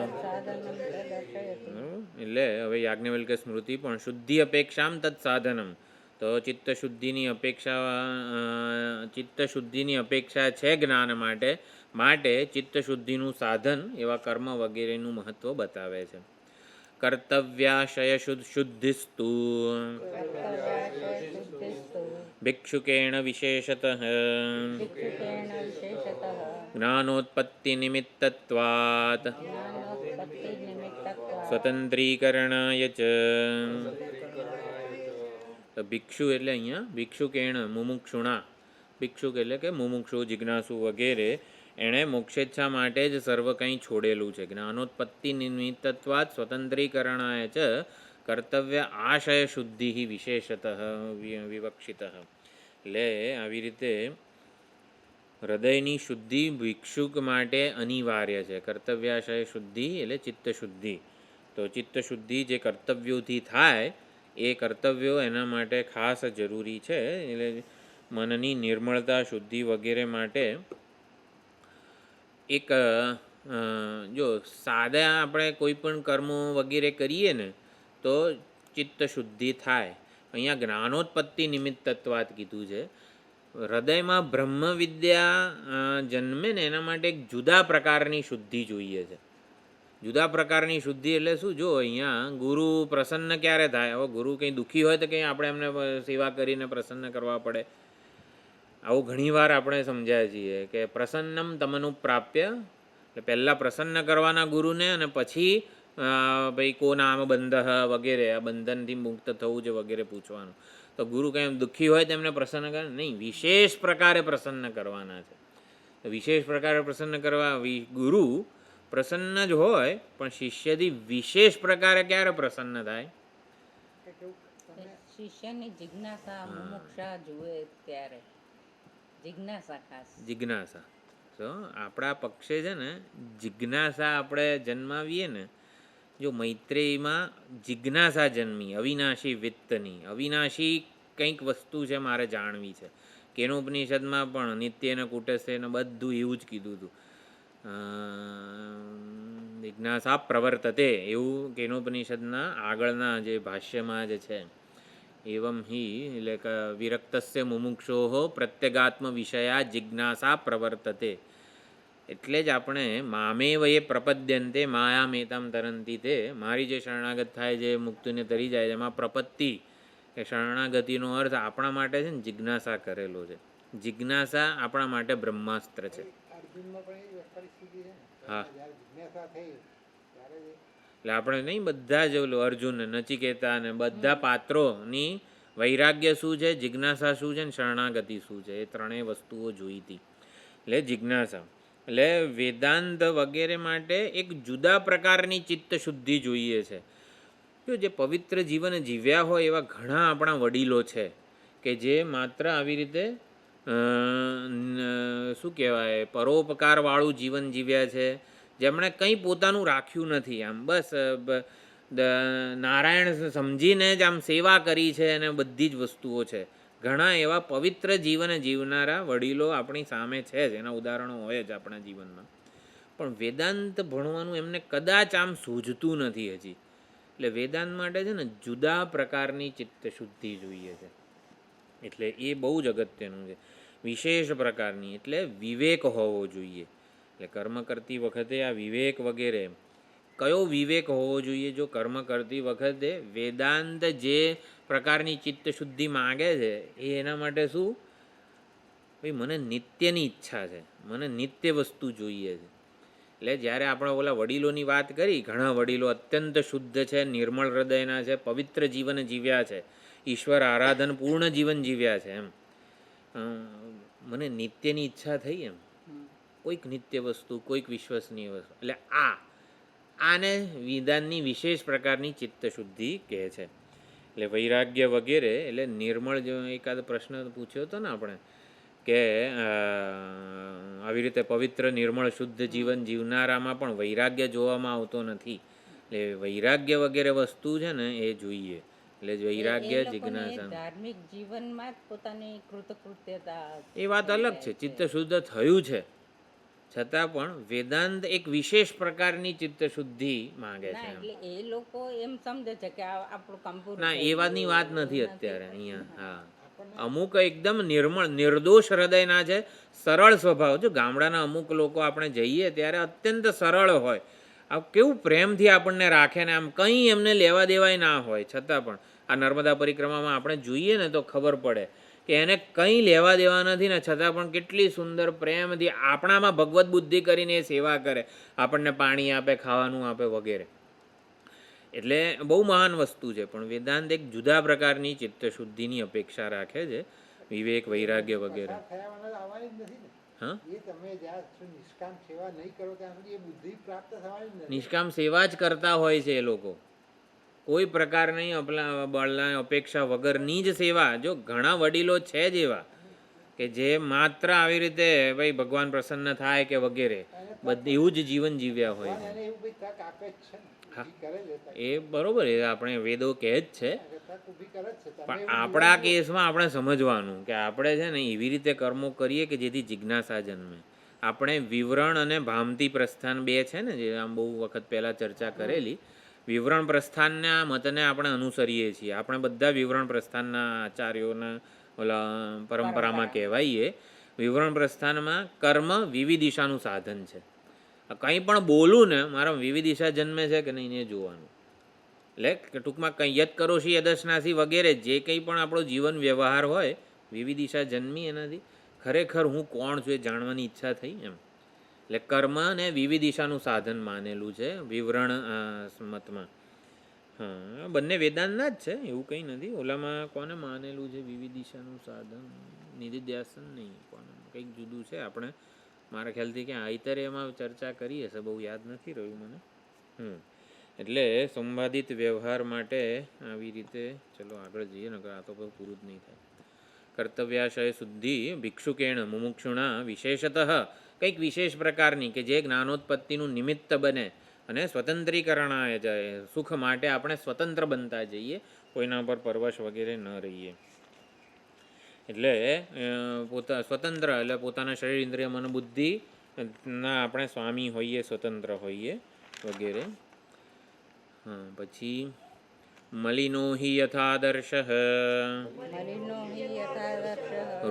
Speaker 1: એટલે હવે યાજ્ઞવલ્ક્ય સ્મૃતિ પણ શુદ્ધિ અપેક્ષામ તત્સાધનમ. તો ચિત્તશુદ્ધિની અપેક્ષા છે જ્ઞાન માટે ચિત્તશુદ્ધિનું સાધન એવા કર્મ વગેરેનું મહત્વ બતાવે છે. કર્તવ્યાશય શુદ્ધિસ્તુ ભિક્ષુકેણ વિશેષતઃ જ્ઞાનોત્પત્તિ નિમિત્તત્વાત સ્વતંત્રીકરણાય ચ. ભિક્ષુ એટલે અહીંયા ભિક્ષુકેણ મુમુક્ષુણા. ભિક્ષુક એટલે કે મુમુક્ષુ, જિજ્ઞાસુ વગેરે એણે મોક્ષેચ્છા માટે જ સર્વ કંઈ છોડેલું છે. જ્ઞાનોત્પત્તિ નિમિત્તત્વાત સ્વતંત્રીકરણાય ચ કર્તવ્ય આશય શુદ્ધિ વિશેષતઃ વિવક્ષિત. એટલે આવી રીતે હૃદયની શુદ્ધિ ભિક્ષુક માટે અનિવાર્ય છે. કર્તવ્યાશય શુદ્ધિ એટલે ચિત્તશુદ્ધિ. તો ચિત્તશુદ્ધિ જે કર્તવ્યોથી થાય એ કર્તવ્યો એના માટે ખાસ જરૂરી છે. એટલે મનની નિર્મળતા, શુદ્ધિ વગેરે માટે એક જો સાદા આપણે કોઈ પણ કર્મો વગેરે કરીએ ને તો ચિત્તશુદ્ધિ થાય. અહીંયા જ્ઞાનોત્પત્તિ નિમિત્તત્વાત કીધું છે. હૃદયમાં બ્રહ્મ વિદ્યા જન્મે ને એના માટે એક જુદા પ્રકારની શુદ્ધિ જોઈએ છે. જુદા પ્રકારની શુદ્ધિ એટલે શું? જો અહીંયા ગુરુ પ્રસન્ન ક્યારે થાય? હવે ગુરુ કંઈ દુઃખી હોય તો કંઈ આપણે એમને સેવા કરીને પ્રસન્ન કરવા પડે? આવું ઘણીવાર આપણે સમજ્યા છીએ કે પ્રસન્નમ તમનું પ્રાપ્ય, એટલે પહેલાં પ્રસન્ન કરવાના ગુરુને અને પછી ભાઈ કો નામ બંધ વગેરે, આ બંધનથી મુક્ત થવું છે વગેરે પૂછવાનું. તો ગુરુ કંઈ દુઃખી હોય તો એમને પ્રસન્ન કરે નહીં, વિશેષ પ્રકારે પ્રસન્ન કરવાના છે. તો વિશેષ પ્રકારે પ્રસન્ન કરવા ગુરુ પ્રસન્ન જ હોય, પણ શિષ્યથી વિશેષ પ્રકારે ક્યારે પ્રસન્ન થાય?
Speaker 2: શિષ્યની જિજ્ઞાસા મુમુક્ષા જુએ ત્યારે, જિજ્ઞાસા ખાસ.
Speaker 1: જિજ્ઞાસા. તો આપણા પક્ષે છે ને જિજ્ઞાસા આપણે જન્માવીએ ને, જો મૈત્રેયીમાં જિજ્ઞાસા જન્મી અવિનાશી વિત્તની, અવિનાશી કંઈક વસ્તુ છે મારે જાણવી છે. કેનોપનિષદમાં પણ નિત્યને કુટસ્થે ને બધું એવું જ કીધું હતું. જિજ્ઞાસા પ્રવર્તતે એવું કેનોપનિષદના આગળના જે ભાષ્યમાં જ છે. એવમ હિ એટલે કે વિરક્તસ્ય મુમુક્ષોઃ પ્રત્યગાત્મ વિષયા જિજ્ઞાસા પ્રવર્તતે. એટલે જ આપણે મામેવ એ પ્રપદ્યંતે માયામેતામ તરંતી તે, મારી જે શરણાગત થાય જે મુક્તિને તરી જાય એમાં પ્રપત્તિ કે શરણાગતિનો અર્થ આપણા માટે છે ને જિજ્ઞાસા કરેલો છે. જિજ્ઞાસા આપણા માટે બ્રહ્માસ્ત્ર છે. હા, એટલે આપણે નહીં બધા જ અર્જુન નચિકેતા ને બધા પાત્રોની વૈરાગ્ય શું છે, જિજ્ઞાસા શું છે ને શરણાગતિ શું છે, એ ત્રણેય વસ્તુઓ જોઈ હતી. એટલે જિજ્ઞાસા એટલે વેદાંત વગેરે માટે એક જુદા પ્રકારની ચિત્ત શુદ્ધિ જોઈએ છે. જો જે પવિત્ર જીવન જીવ્યા હોય એવા ઘણા આપણા વડીલો છે કે જે માત્ર આવી રીતે શું કહેવાય પરોપકારવાળું જીવન જીવ્યા છે, જેમણે કંઈ પોતાનું રાખ્યું નથી. આમ બસ નારાયણ સમજીને જ આમ સેવા કરી છે અને બધી જ વસ્તુઓ છે. ઘણા એવા પવિત્ર જીવન જીવનારા વડીલો આપણી સામે છે જ, એના ઉદાહરણો હોય જ આપણા જીવનમાં. પણ વેદાંત ભણવાનું એમને કદાચ આમ સૂઝતું નથી હજી. એટલે વેદાંત માટે છે ને જુદા પ્રકારની ચિત્ત શુદ્ધિ જોઈએ છે. એટલે એ બહુ જ અગત્યનું છે. વિશેષ પ્રકારની એટલે વિવેક હોવો જોઈએ. એટલે કર્મ કરતી વખતે આ વિવેક વગેરે, કયો વિવેક હોવો જોઈએ? જો કર્મ કરતી વખતે વેદાંત જે પ્રકારની ચિત્ત શુદ્ધિ માગે છે એ એના માટે શું? ભાઈ મને નિત્યની ઈચ્છા છે, મને નિત્ય વસ્તુ જોઈએ છે. એટલે જ્યારે આપણે ઓલા વડીલોની વાત કરી, ઘણા વડીલો અત્યંત શુદ્ધ છે, નિર્મળ હૃદયના છે, પવિત્ર જીવન જીવ્યા છે, ઈશ્વર આરાધન પૂર્ણ જીવન જીવ્યા છે. એમ મને નિત્યની ઈચ્છા થઈ, એમ કોઈક નિત્ય વસ્તુ, કોઈક વિશ્વસનીય વસ્તુ. એટલે આને વિધાનની વિશેષ પ્રકારની ચિત્ત શુદ્ધિ કહે છે. એટલે વૈરાગ્ય વગેરે એટલે નિર્મળ. જો એકાદ પ્રશ્ન પૂછ્યો હતો ને આપણે કે આવી રીતે પવિત્ર નિર્મળ શુદ્ધ જીવન જીવનારામાં પણ વૈરાગ્ય જોવામાં આવતો નથી. એટલે વૈરાગ્ય વગેરે વસ્તુ છે ને એ જોઈએ. એટલે વૈરાગ્ય જિજ્ઞાસા
Speaker 2: ધાર્મિક જીવનમાં જ પોતાની કૃતકૃત્યતા,
Speaker 1: એ વાત અલગ છે. ચિત્ત શુદ્ધ થયું છે છતાં પણ વેદાંત એક વિશેષ પ્રકારની ચિત્ત શુદ્ધિ માંગે છે.
Speaker 2: એટલે એ લોકો એમ સમજે છે કે આપણું કામ પૂરું.
Speaker 1: ના, એ વાતની વાત નથી અત્યારે અહીંયા. હા, અમુક એકદમ નિર્મળ નિર્દોષ હૃદયના છે, સરળ સ્વભાવ. જો ગામડાના અમુક લોકો આપણે જઈએ ત્યારે અત્યંત સરળ હોય, આ કેવું પ્રેમથી આપણને રાખે ને આમ કંઈ એમને લેવા દેવાય ના હોય. છતાં પણ આ નર્મદા પરિક્રમામાં આપણે જોઈએ ને તો ખબર પડે કે એને કંઈ લેવા દેવા નથી ને છતાં પણ કેટલી સુંદર પ્રેમથી આપણામાં ભગવત બુદ્ધિ કરીને એ સેવા કરે, આપણને પાણી આપે, ખાવાનું આપે વગેરે. એટલે બહુ મહાન વસ્તુ છે. પણ વેદાંત એક જુદા પ્રકારની ચિત્ત શુદ્ધિની અપેક્ષા રાખે છે, વિવેક વૈરાગ્ય વગેરે. હા, નિષ્કામ સેવા જ કરતા હોય છે એ લોકો, કોઈ પ્રકારની બળની અપેક્ષા વગરની જ સેવા. જો ઘણા વડીલો છે જ એવા કે જે માત્ર આવી રીતે ભાઈ ભગવાન પ્રસન્ન થાય કે વગેરે બધું એવું જ જીવન જીવ્યા હોય છે. હા, એ બરોબર, એ આપણે વેદો કહે જ છે. પણ આપણા કેસમાં આપણે સમજવાનું કે આપણે છે ને એવી રીતે કર્મો કરીએ કે જેથી જિજ્ઞાસા જન્મે. આપણે વિવરણ અને ભામતી પ્રસ્થાન બે છે ને, જે આમ બહુ વખત પહેલાં ચર્ચા કરેલી. વિવરણ પ્રસ્થાનના મતને આપણે અનુસરીએ છીએ. આપણે બધા વિવરણ પ્રસ્થાનના આચાર્યોના ઓલા પરંપરામાં કહેવાઈએ. વિવરણ પ્રસ્થાનમાં કર્મ વિવિધ દિશાનું સાધન છે કંઈ પણ બોલું ને મારા વિવિદિશા જન્મે છે કે નહીં એ જોવાનું. એટલે કે ટૂંકમાં કંઈ યત કરોશી યદશનાસી વગેરે જે કંઈ પણ આપણો જીવન વ્યવહાર હોય વિવિદિશા જન્મી એનાથી ખરેખર હું કોણ છું એ જાણવાની ઈચ્છા થઈ એમ. એટલે કર્મ ને વિવિદિશાનું સાધન માનેલું છે વિવરણ મતમાં. હા, બંને વેદાંતના જ છે, એવું કંઈ નથી. ઓલામાં કોને માનેલું છે વિવિદિશાનું સાધન? નિધિધ્યાસન નહીં, કોને કંઈક જુદું છે. આપણે મારા ખ્યાલથી ક્યાં આઈતરે એમાં ચર્ચા કરી હશે, બહુ યાદ નથી રહ્યું મને. એટલે સંવાદિત વ્યવહાર માટે આવી રીતે ચલો આગળ જઈએ, નકર આ તો પૂરું જ નહીં થાય. કર્તવ્યાશય શુદ્ધિ ભિક્ષુકેણ મુમુક્ષુણા વિશેષતઃ કંઈક વિશેષ પ્રકારની કે જે જ્ઞાનોત્પત્તિનું નિમિત્ત બને અને સ્વતંત્રીકરણાય જાય, સુખ માટે આપણે સ્વતંત્ર બનતા જઈએ, કોઈના પર પરવશ વગેરે ન રહીએ. એટલે સ્વતંત્ર એટલે પોતાના શરીર ઇન્દ્રિય મન બુદ્ધિ ના આપણે સ્વામી હોઈએ, સ્વતંત્ર હોઈએ વગેરે. પછી મલિનો હિ યથાદર્શ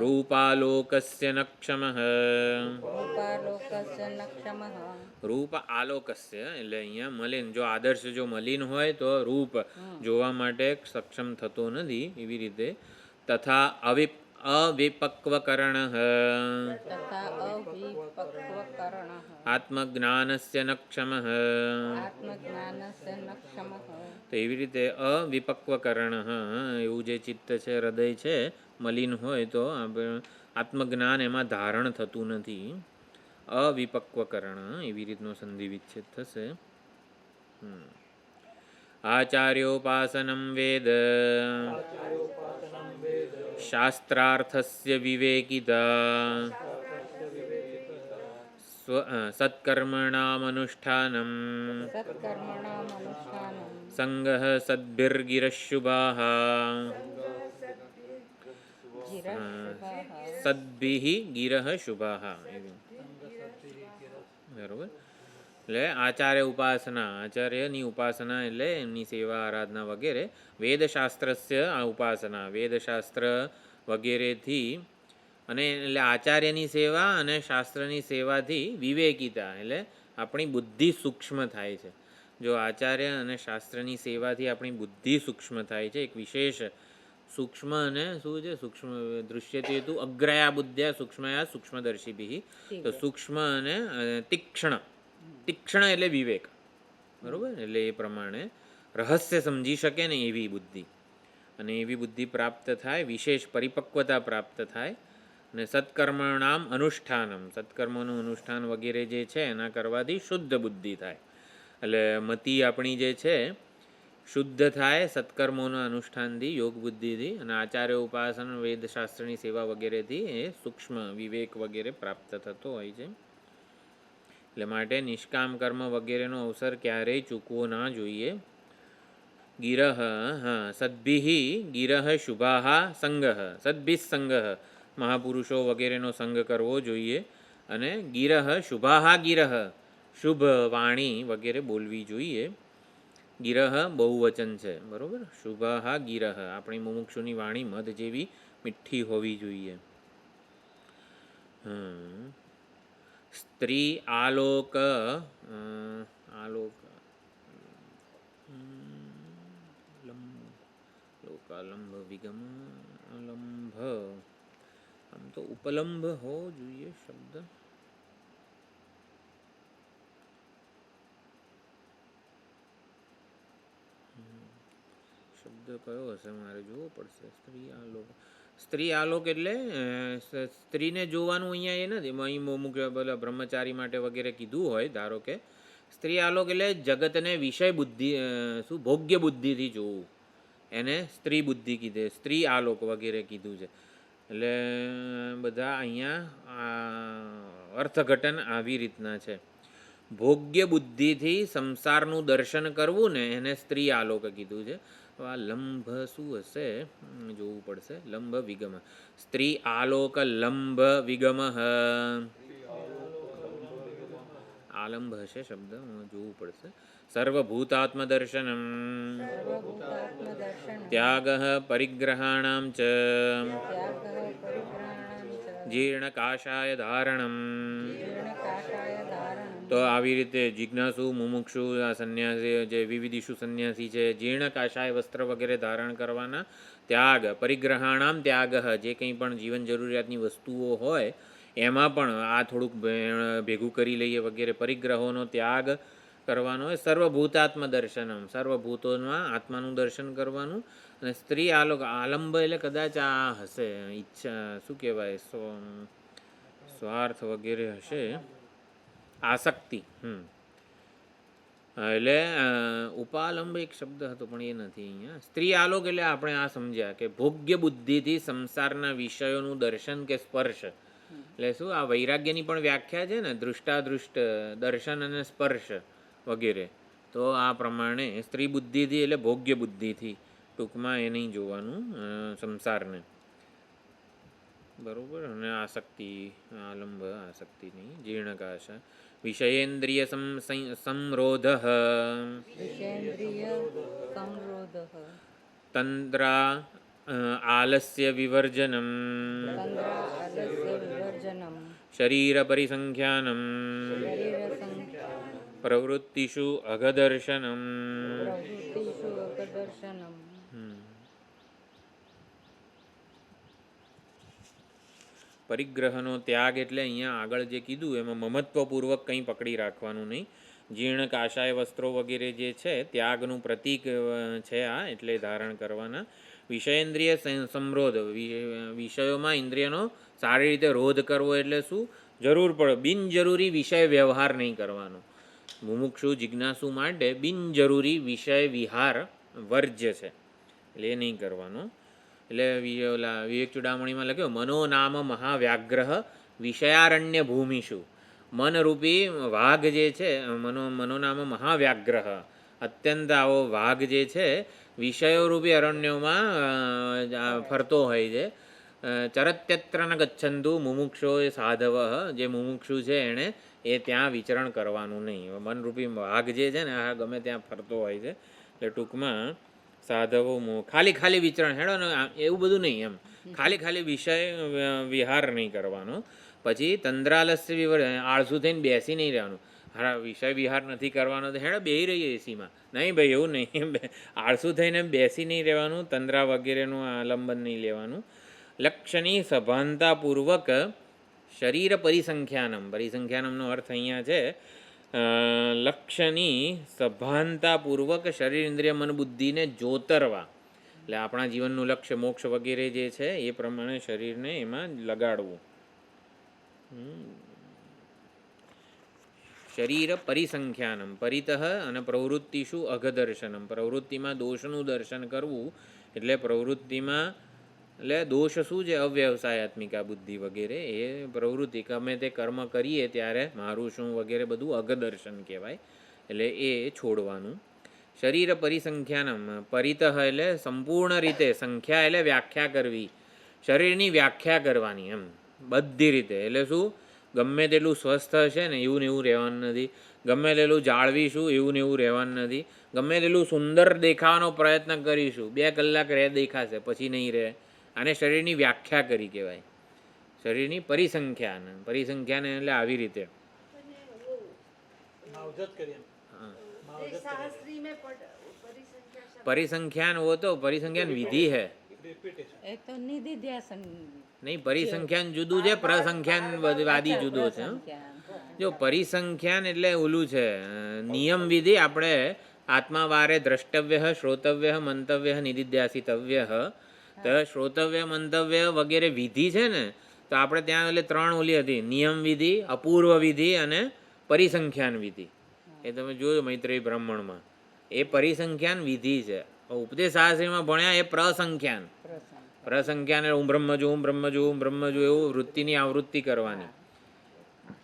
Speaker 1: રૂપાલોકસ્ય નક્ષમઃ રૂપ આલોકસ્ય એટલે અહીંયા મલિન, જો આદર્શ જો મલિન હોય તો રૂપ જોવા માટે સક્ષમ થતો નથી. એવી રીતે તથા અવિપક્વકરણ આત્મજ્ઞાનસ્ય નક્ષમઃ તો એવી રીતે અવિપક્વકરણ એવું જે ચિત્ત છે, હૃદય છે, મલિન હોય તો આત્મજ્ઞાન એમાં ધારણ થતું નથી. અવિપક્વકરણ એવી રીતનો સંધિ વિચ્છેદ થશે. આચાર્યોપાસનમ વેદ શાસ્ત્રાર્થસ્ય વિવેકિતા સત્કર્મણામનુષ્ઠાનમ સંગઃ સદ્ભિર્ગિરઃશુભાઃ સદ્ભિઃ ગિરઃ શુભાઃ. બરોબર. એટલે આચાર્ય ઉપાસના, આચાર્યની ઉપાસના એટલે એમની સેવા આરાધના વગેરે. વેદશાસ્ત્રસ્ય આ ઉપાસના, વેદશાસ્ત્ર વગેરેથી અને એટલે આચાર્યની સેવા અને શાસ્ત્રની સેવાથી વિવેકિતા એટલે આપણી બુદ્ધિ સૂક્ષ્મ થાય છે. જો આચાર્ય અને શાસ્ત્રની સેવાથી આપણી બુદ્ધિ સૂક્ષ્મ થાય છે. એક વિશેષ સૂક્ષ્મ અને શું છે સૂક્ષ્મ દૃશ્યતે તું અગ્રયા બુદ્ધ્યા સૂક્ષ્મયા સૂક્ષ્મદર્શીભિ. તો સૂક્ષ્મ અને તીક્ષ્ણ, તીક્ષ્ણ એટલે વિવેક, બરોબર. એટલે એ પ્રમાણે રહસ્ય સમજી શકે ને એવી બુદ્ધિ, અને એવી બુદ્ધિ પ્રાપ્ત થાય, વિશેષ પરિપક્વતા પ્રાપ્ત થાય. અને સત્કર્મણામ અનુષ્ઠાનમ, સત્કર્મોનું અનુષ્ઠાન વગેરે જે છે એના કરવાથી શુદ્ધ બુદ્ધિ થાય. એટલે મતિ આપણી જે છે શુદ્ધ થાય સત્કર્મોના અનુષ્ઠાનથી, યોગ બુદ્ધિથી. અને આચાર્ય ઉપાસન, વેદશાસ્ત્રની સેવા વગેરેથી એ સૂક્ષ્મ વિવેક વગેરે પ્રાપ્ત થતો હોય છે. એટલે માટે નિષ્કામ કર્મ વગેરેનો અવસર ક્યારેય ચૂકવો ના જોઈએ. ગિરહ સદ્ભિઃ ગિરઃ શુભાઃ સંગઃ, સદ્ભિઃ સંગઃ મહાપુરુષો વગેરેનો સંગ કરવો જોઈએ. અને ગિરહ શુભાઃ ગિરહ શુભ વાણી વગેરે બોલવી જોઈએ. ગિરહ બહુવચન છે, બરોબર. શુભાઃ ગિરહ આપણી મુમુક્ષુની વાણી મધ જેવી મીઠી હોવી જોઈએ. સ્ત્રી આલોક આલોક લોકાલંબ વિગમ અલંભ, આમ તો ઉપલંબ હોવો જોઈએ શબ્દ. શબ્દ કયો હશે મારે જોવો પડશે. સ્ત્રી આલોક, સ્ત્રી આલોક એટલે સ્ત્રીને જોવાનું અહીંયા એ નથી. અહીં અમુક બ્રહ્મચારી માટે વગેરે કીધું હોય, ધારો કે સ્ત્રી આલોક એટલે જગતને વિષય બુદ્ધિ શું ભોગ્ય બુદ્ધિથી જોવું, એને સ્ત્રી બુદ્ધિ કીધે, સ્ત્રી આલોક વગેરે કીધું છે. એટલે બધા અહીંયા અર્થઘટન આવી રીતના છે. ભોગ્ય બુદ્ધિથી સંસારનું દર્શન કરવું ને એને સ્ત્રી આલોક કીધું છે. આ લંભ શું હશે જોવું પડશે. લંભ વિગમ, સ્ત્રી આલોક લંભ વિગમ, આલંભ હશે શબ્દ, જોવું પડશે. સર્વભૂતાત્મદર્શનમ ત્યાગ પરિગ્રહાણામ ચ જીર્ણકાશાય ધારણમ તો આવી રીતે જિજ્ઞાસુ, મુમુક્ષુ, આ સંન્યાસી જે વિવિધિષુ સંન્યાસી છે, જીર્ણ કાષાય વસ્ત્ર વગેરે ધારણ કરવાના, ત્યાગ, પરિગ્રહાણામ ત્યાગ, જે કંઈ પણ જીવન જરૂરિયાતની વસ્તુઓ હોય એમાં પણ આ થોડુંક ભેગું કરી લઈએ વગેરે, પરિગ્રહોનો ત્યાગ કરવાનો હોય, સર્વભૂતાત્મ દર્શનમ, સર્વભૂતોમાં આત્માનું દર્શન કરવાનું, અને સ્ત્રી આલંબ એટલે કદાચ આ હશે ઈચ્છા, શું કહેવાય, સ્વાર્થ વગેરે હશે, આસક્તિ. એટલે ઉપાલંબ એક શબ્દ હતો પણ એ નથી અહીંયા. સ્ત્રી આલોક એટલે આપણે આ સમજ્યા કે ભોગ્ય બુદ્ધિથી સંસારના વિષયોનું દર્શન કે સ્પર્શ, એટલે શું આ વૈરાગ્યની પણ વ્યાખ્યા છે ને, દૃષ્ટાદૃષ્ટ, દર્શન અને સ્પર્શ વગેરે. તો આ પ્રમાણે સ્ત્રી બુદ્ધિથી એટલે ભોગ્ય બુદ્ધિથી ટૂંકમાં એ નહીં જોવાનું સંસારને, બરોબર. અને આસક્તિ, આલંબ આસક્તિ નહીં. જીર્ણકાશ, વિષયેન્દ્રિય સંરોધ, તંદ્રા આલસ્ય વિવર્જનમ, શરીર પરિસંખ્યાનમ, પ્રવૃત્તિષુ અઘદર્શનમ. પરિગ્રહનો ત્યાગ એટલે અહીંયા આગળ જે કીધું એમાં મમત્વપૂર્વક કંઈ પકડી રાખવાનું નહીં. જીર્ણ કાષાય વસ્ત્રો વગેરે જે છે ત્યાગનું પ્રતીક છે આ, એટલે ધારણ કરવાના. વિષયેન્દ્રિય સંરોધ, વિષયોમાં ઇન્દ્રિયનો સારી રીતે રોધ કરવો એટલે શું, જરૂર પડે બિનજરૂરી વિષય વ્યવહાર નહીં કરવાનો. મુમુક્ષુ જિજ્ઞાસુ માટે બિનજરૂરી વિષય વિહાર વર્જ્ય છે, એટલે એ નહીં કરવાનો. એટલે ઓલા વિવેક ચૂડામણીમાં લખ્યો, મનો નામ મહાવ્યાગ્રહ વિષયારણ્ય ભૂમિષુ. મનરૂપી વાઘ જે છે, મનો નામ મહાવ્યાગ્રહ, અત્યંત આવો વાઘ જે છે વિષયોરૂપી અરણ્યોમાં ફરતો હોય છે. ચરત્યત્ર ન ગચ્છન્તુ મુમુક્ષો એ સાધવ, જે મુમુક્ષુ છે એણે એ ત્યાં વિચરણ કરવાનું નહીં. મનરૂપી વાઘ જે છે ને આ ગમે ત્યાં ફરતો હોય છે, એટલે ટૂંકમાં સાધવો ખાલી વિચરણ હેડો ને એવું બધું નહીં, એમ ખાલી વિષય વિહાર નહીં કરવાનો. પછી તંદ્રાલસ્ય વિવર, આળસુ થઈને બેસી નહીં રહેવાનું. હા, વિષય વિહાર નથી કરવાનો તો હેડો બેસી રહીએ એસીમાં, નહીં ભાઈ એવું નહીં. આળસુ થઈને બેસી નહીં રહેવાનું, તંદ્રા વગેરેનું આલંબન નહીં લેવાનું. લક્ષની સભાનતાપૂર્વક શરીર પરિસંખ્યાનમ, પરિસંખ્યાનમનો અર્થ અહીંયા છે લક્ષ્યની સભાનતાપૂર્વક શરીર ઇન્દ્રિય મન બુદ્ધિને જોતરવા, એટલે આપણા જીવનનું લક્ષ્ય મોક્ષ વગેરે જે છે એ પ્રમાણે શરીરને એમાં લગાડવું. શરીર પરિસંખ્યાનમ, પરિતઃ અને પ્રવૃત્તિષુ અઘદર્શનમ, પ્રવૃત્તિમાં દોષનું દર્શન કરવું, એટલે પ્રવૃત્તિમાં એટલે દોષ શું છે, અવ્યવસાયાત્મિકા બુદ્ધિ વગેરે, એ પ્રવૃત્તિ ગમે તે કર્મ કરીએ ત્યારે મારું શું વગેરે બધું અઘદર્શન કહેવાય, એટલે એ છોડવાનું. શરીર પરિસંખ્યાનમ, પરિતઃ એટલે સંપૂર્ણ રીતે, સંખ્યા એટલે વ્યાખ્યા કરવી, શરીરની વ્યાખ્યા કરવાની એમ બધી રીતે. એટલે શું, ગમે તેટલું સ્વસ્થ હશે ને એવું ને એવું રહેવાનું નથી, ગમે તેટલું જાળવીશું એવું ને એવું રહેવાનું નથી, ગમે તેટલું સુંદર દેખાવાનો પ્રયત્ન કરીશું 2 કલાક દેખાશે પછી નહીં રહે. આને શરીરની વ્યાખ્યા કરી કહેવાય, શરીરની પરિસંખ્યાન. પરિસંખ્યાન એટલે આવી રીતે પરિસંખ્યાન હો તો પરિસંખ્યાન વિધિ હે,
Speaker 2: એ તો નિધિ ધ્યાસન
Speaker 1: નહીં. પરિસંખ્યાન જુદું છે, પ્રસંખ્યાન વાદી જુદો છે. જો પરિસંખ્યાન એટલે ઓલું છે નિયમ વિધિ, આપણે આત્માવારે દ્રષ્ટવ્ય, શ્રોતવ્ય, મંતવ્ય, નિધિધ્યાસિતવ્ય. તો શ્રોતવ્ય, મંતવ્ય વગેરે વિધિ છે ને, તો આપણે ત્યાં એટલે 3 ઓલી હતી, નિયમ વિધિ, અપૂર્વ વિધિ અને પરિસંખ્યાન વિધિ. એ તમે જોયું મૈત્રેય બ્રાહ્મણમાં, એ પરિસંખ્યાન વિધિ છે. ઉપદેશ શાસ્ત્રીમાં ભણ્યા એ પ્રસંખ્યાન. પ્રસંખ્યાન એટલે હું બ્રહ્મ જો એવું વૃત્તિની આવૃત્તિ કરવાની,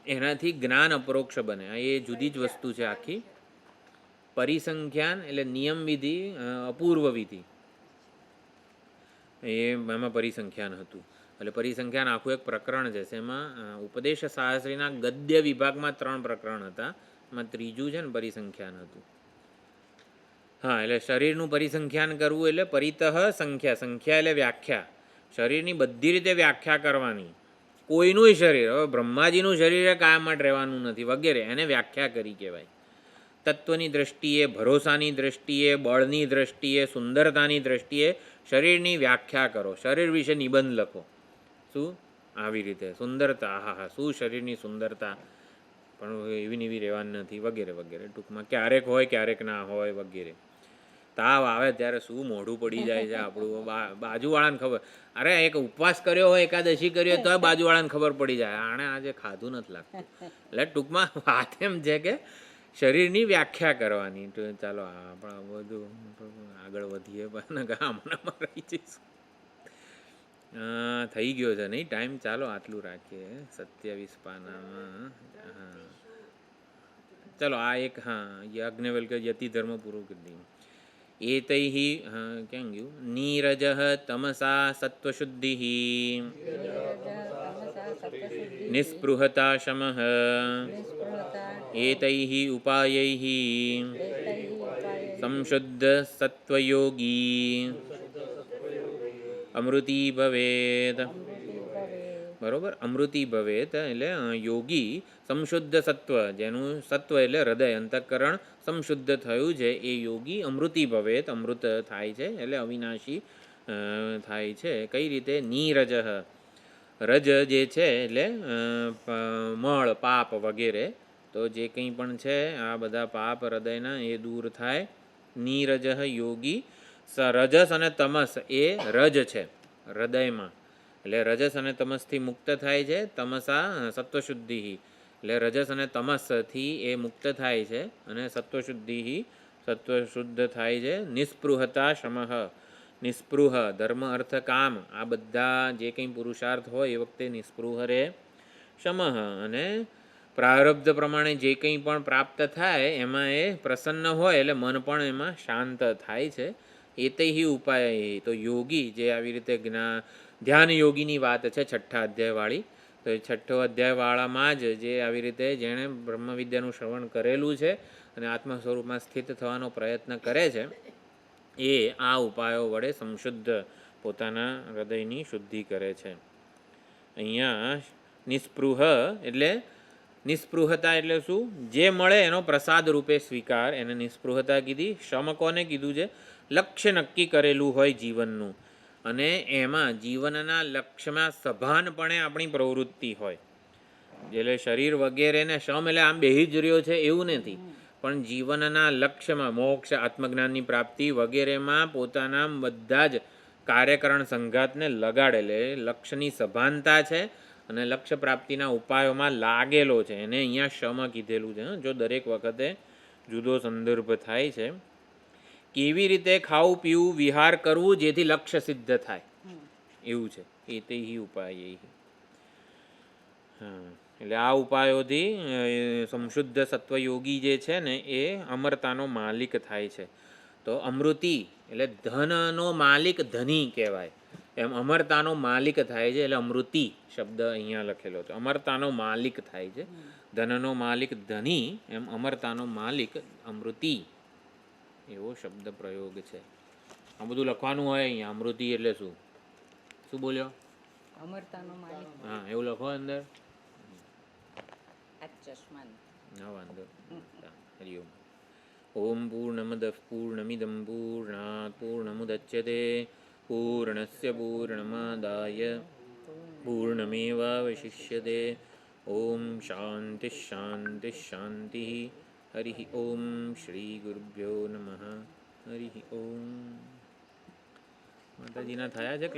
Speaker 1: એનાથી જ્ઞાન અપરોક્ષ બને. એ જુદી જ વસ્તુ છે આખી. પરિસંખ્યાન એટલે નિયમ વિધિ, અપૂર્વ વિધિ, એમાં પરિસંખ્યાન હતું. એટલે પરિસંખ્યાન આખું એક પ્રકરણ છે. એમાં ઉપદેશ શાસ્ત્રીના ગદ્ય વિભાગમાં 3 પ્રકરણ હતા, એમાં ત્રીજું છે ને પરિસંખ્યાન હતું. હા, એટલે શરીરનું પરિસંખ્યાન કરવું એટલે પરિતઃ સંખ્યા, સંખ્યા એટલે વ્યાખ્યા, શરીરની બધી રીતે વ્યાખ્યા કરવાની. કોઈનું શરીર, હવે બ્રહ્માજીનું શરીર કાયમ માટે રહેવાનું નથી વગેરે, એને વ્યાખ્યા કરી કહેવાય. તત્વની દ્રષ્ટિએ, ભરોસાની દ્રષ્ટિએ, બળની દ્રષ્ટિએ, સુંદરતાની દ્રષ્ટિએ શરીરની વ્યાખ્યા કરો. શરીર વિશે નિબંધ લખો. શું? આવી રીતે સુંદરતા, હા હા, શું શરીરની સુંદરતા, પણ એવી ને એવી રહેવાની નથી વગેરે વગેરે. ટૂંકમાં ક્યારેક હોય ક્યારેક ના હોય વગેરે. તાવ આવે ત્યારે શું મોઢું પડી જાય છે આપણું, બાજુવાળાને ખબર. અરે એક ઉપવાસ કર્યો હોય, એકાદશી કરી હોય, તો બાજુવાળાને ખબર પડી જાય આણે આજે ખાધું નથી લાગતું. એટલે ટૂંકમાં વાત એમ છે કે શરીરની વ્યાખ્યા કરવાની. તો ચાલો આપણે બધું આગળ વધીએ, ગામડામાં રહી જઈશું. થઈ ગયો છે નહીં ટાઈમ? ચાલો આટલું રાખીએ. 27 પાનામાં. હા ચલો આ એક, હા, યાજ્ઞવલ્ક્ય યતિ ધર્મ પૂરું કરી દઈએ. એતૈઃ, હા ક્યાં ગયું? નીરજ તમસા સત્વશુદ્ધિ, નિસ્પૃહતા શમઃ, એતૈઃ ઉપાયૈઃ સંશુદ્ધ સત્વયોગી અમૃતી ભવેત. બરોબર, અમૃતી ભવેત એટલે યોગી સંશુદ્ધ સત્વ, જેનું સત્વ એટલે હૃદય અંતઃકરણ સંશુદ્ધ થયું છે, એ યોગી અમૃતી ભવેત, અમૃત થાય છે એટલે અવિનાશી થાય છે. કઈ રીતે? નીરજ, રજ જે છે એટલે મળ, પાપ વગેરે, તો જે કંઈ પણ છે આ બધા પાપ હૃદયના એ દૂર થાય. નીરજ યોગી, રજસ અને તમસ એ રજ છે હૃદયમાં, એટલે રજસ અને તમસથી મુક્ત થાય છે. તમસા સત્વશુદ્ધિ, એટલે રજસ અને તમસથી એ મુક્ત થાય છે અને સત્વશુદ્ધિ, સત્વ શુદ્ધ થાય છે. નિસ્પૃહતા શમઃ, નિસ્પૃહ ધર્મ અર્થ કામ આ બધા જે કંઈ પુરુષાર્થ હોય એ વખતે નિસ્પૃહ રહે. શમઃ અને પ્રારબ્ધ પ્રમાણે જે કંઈ પણ પ્રાપ્ત થાય એમાં એ પ્રસન્ન હોય, એટલે મન પણ એમાં શાંત થાય છે. એતૈહિ ઉપાય, તો યોગી જે આવી રીતે ધ્યાન યોગીની વાત છે 6ઠ્ઠા અધ્યાયવાળી, તો એ 6ઠ્ઠો અધ્યાયવાળામાં જ જે આવી રીતે જેણે બ્રહ્મવિદ્યાનું શ્રવણ કરેલું છે અને આત્મ સ્વરૂપમાં સ્થિત થવાનો પ્રયત્ન કરે છે, એ આ ઉપાયો વડે સંશુદ્ધ પોતાના હૃદયની શુદ્ધિ કરે છે. અહીંયા નિસ્પૃહ એટલે નિસ્પૃહતા એટલે શું? જે મળે એનો પ્રસાદ રૂપે સ્વીકાર, એને નિસ્પૃહતા કીધી. શમ કોને કીધું છે? લક્ષ્ય નક્કી કરેલું હોય જીવનનું, અને એમાં જીવનના લક્ષ્યમાં સભાનપણે આપણી પ્રવૃત્તિ હોય. એટલે શરીર વગેરેને શમ એટલે આમ બેહી જ રહ્યો છે એવું નથી, પણ જીવનના લક્ષ્યમાં મોક્ષ, આત્મજ્ઞાનની પ્રાપ્તિ વગેરેમાં પોતાના બધા જ કાર્યકરણ સંઘાતને લગાડેલે લક્ષ્યની સભાનતા છે અને લક્ષ્ય પ્રાપ્તિના ઉપાયોમાં લાગેલો છે, એને અહીંયા શમ કીધેલું છે. જો દરેક વખતે જુદો સંદર્ભ થાય છે. કેવી રીતે ખાવું પીવું વિહાર કરવું જેથી લક્ષ્ય સિદ્ધ થાય એવું છે. એ તે ઉપાય. હા, એટલે આ ઉપાયોથી સંશુદ્ધ સત્વયોગી જે છે ને એ અમરતાનો માલિક થાય છે. તો અમૃતિ એટલે ધનનો માલિક ધની કહેવાય, એમ અમરતાનો માલિક થાય છે, એટલે અમૃતિ શબ્દ અહીંયા લખેલો છે. અમરતાનો માલિક થાય છે, ધનનો માલિક ધની, એમ અમરતાનો માલિક અમૃતિ, એવો શબ્દ પ્રયોગ છે. આ બધું લખવાનું હોય અહીંયા. અમૃતિ એટલે શું? શું બોલ્યો?
Speaker 2: અમરતાનો માલિક.
Speaker 1: હા, એવું લખો અંદર.
Speaker 2: આ ચશ્મા
Speaker 1: ના વાંધો. હરિઓમ. ઓમ પૂર્ણમદ પૂર્ણમિદમ પૂર્ણાત પૂર્ણમુદચ્યતે પૂર્ણસ્ય પૂર્ણમાદાય પૂર્ણમેવાવશિષ્યતે. ઓમ શાંતિ શાંતિ શાંતિ. હરિ ઓમ. શ્રી ગુરુભ્યો નમઃ. હરિ ઓમ. માતાજીના થયા છે.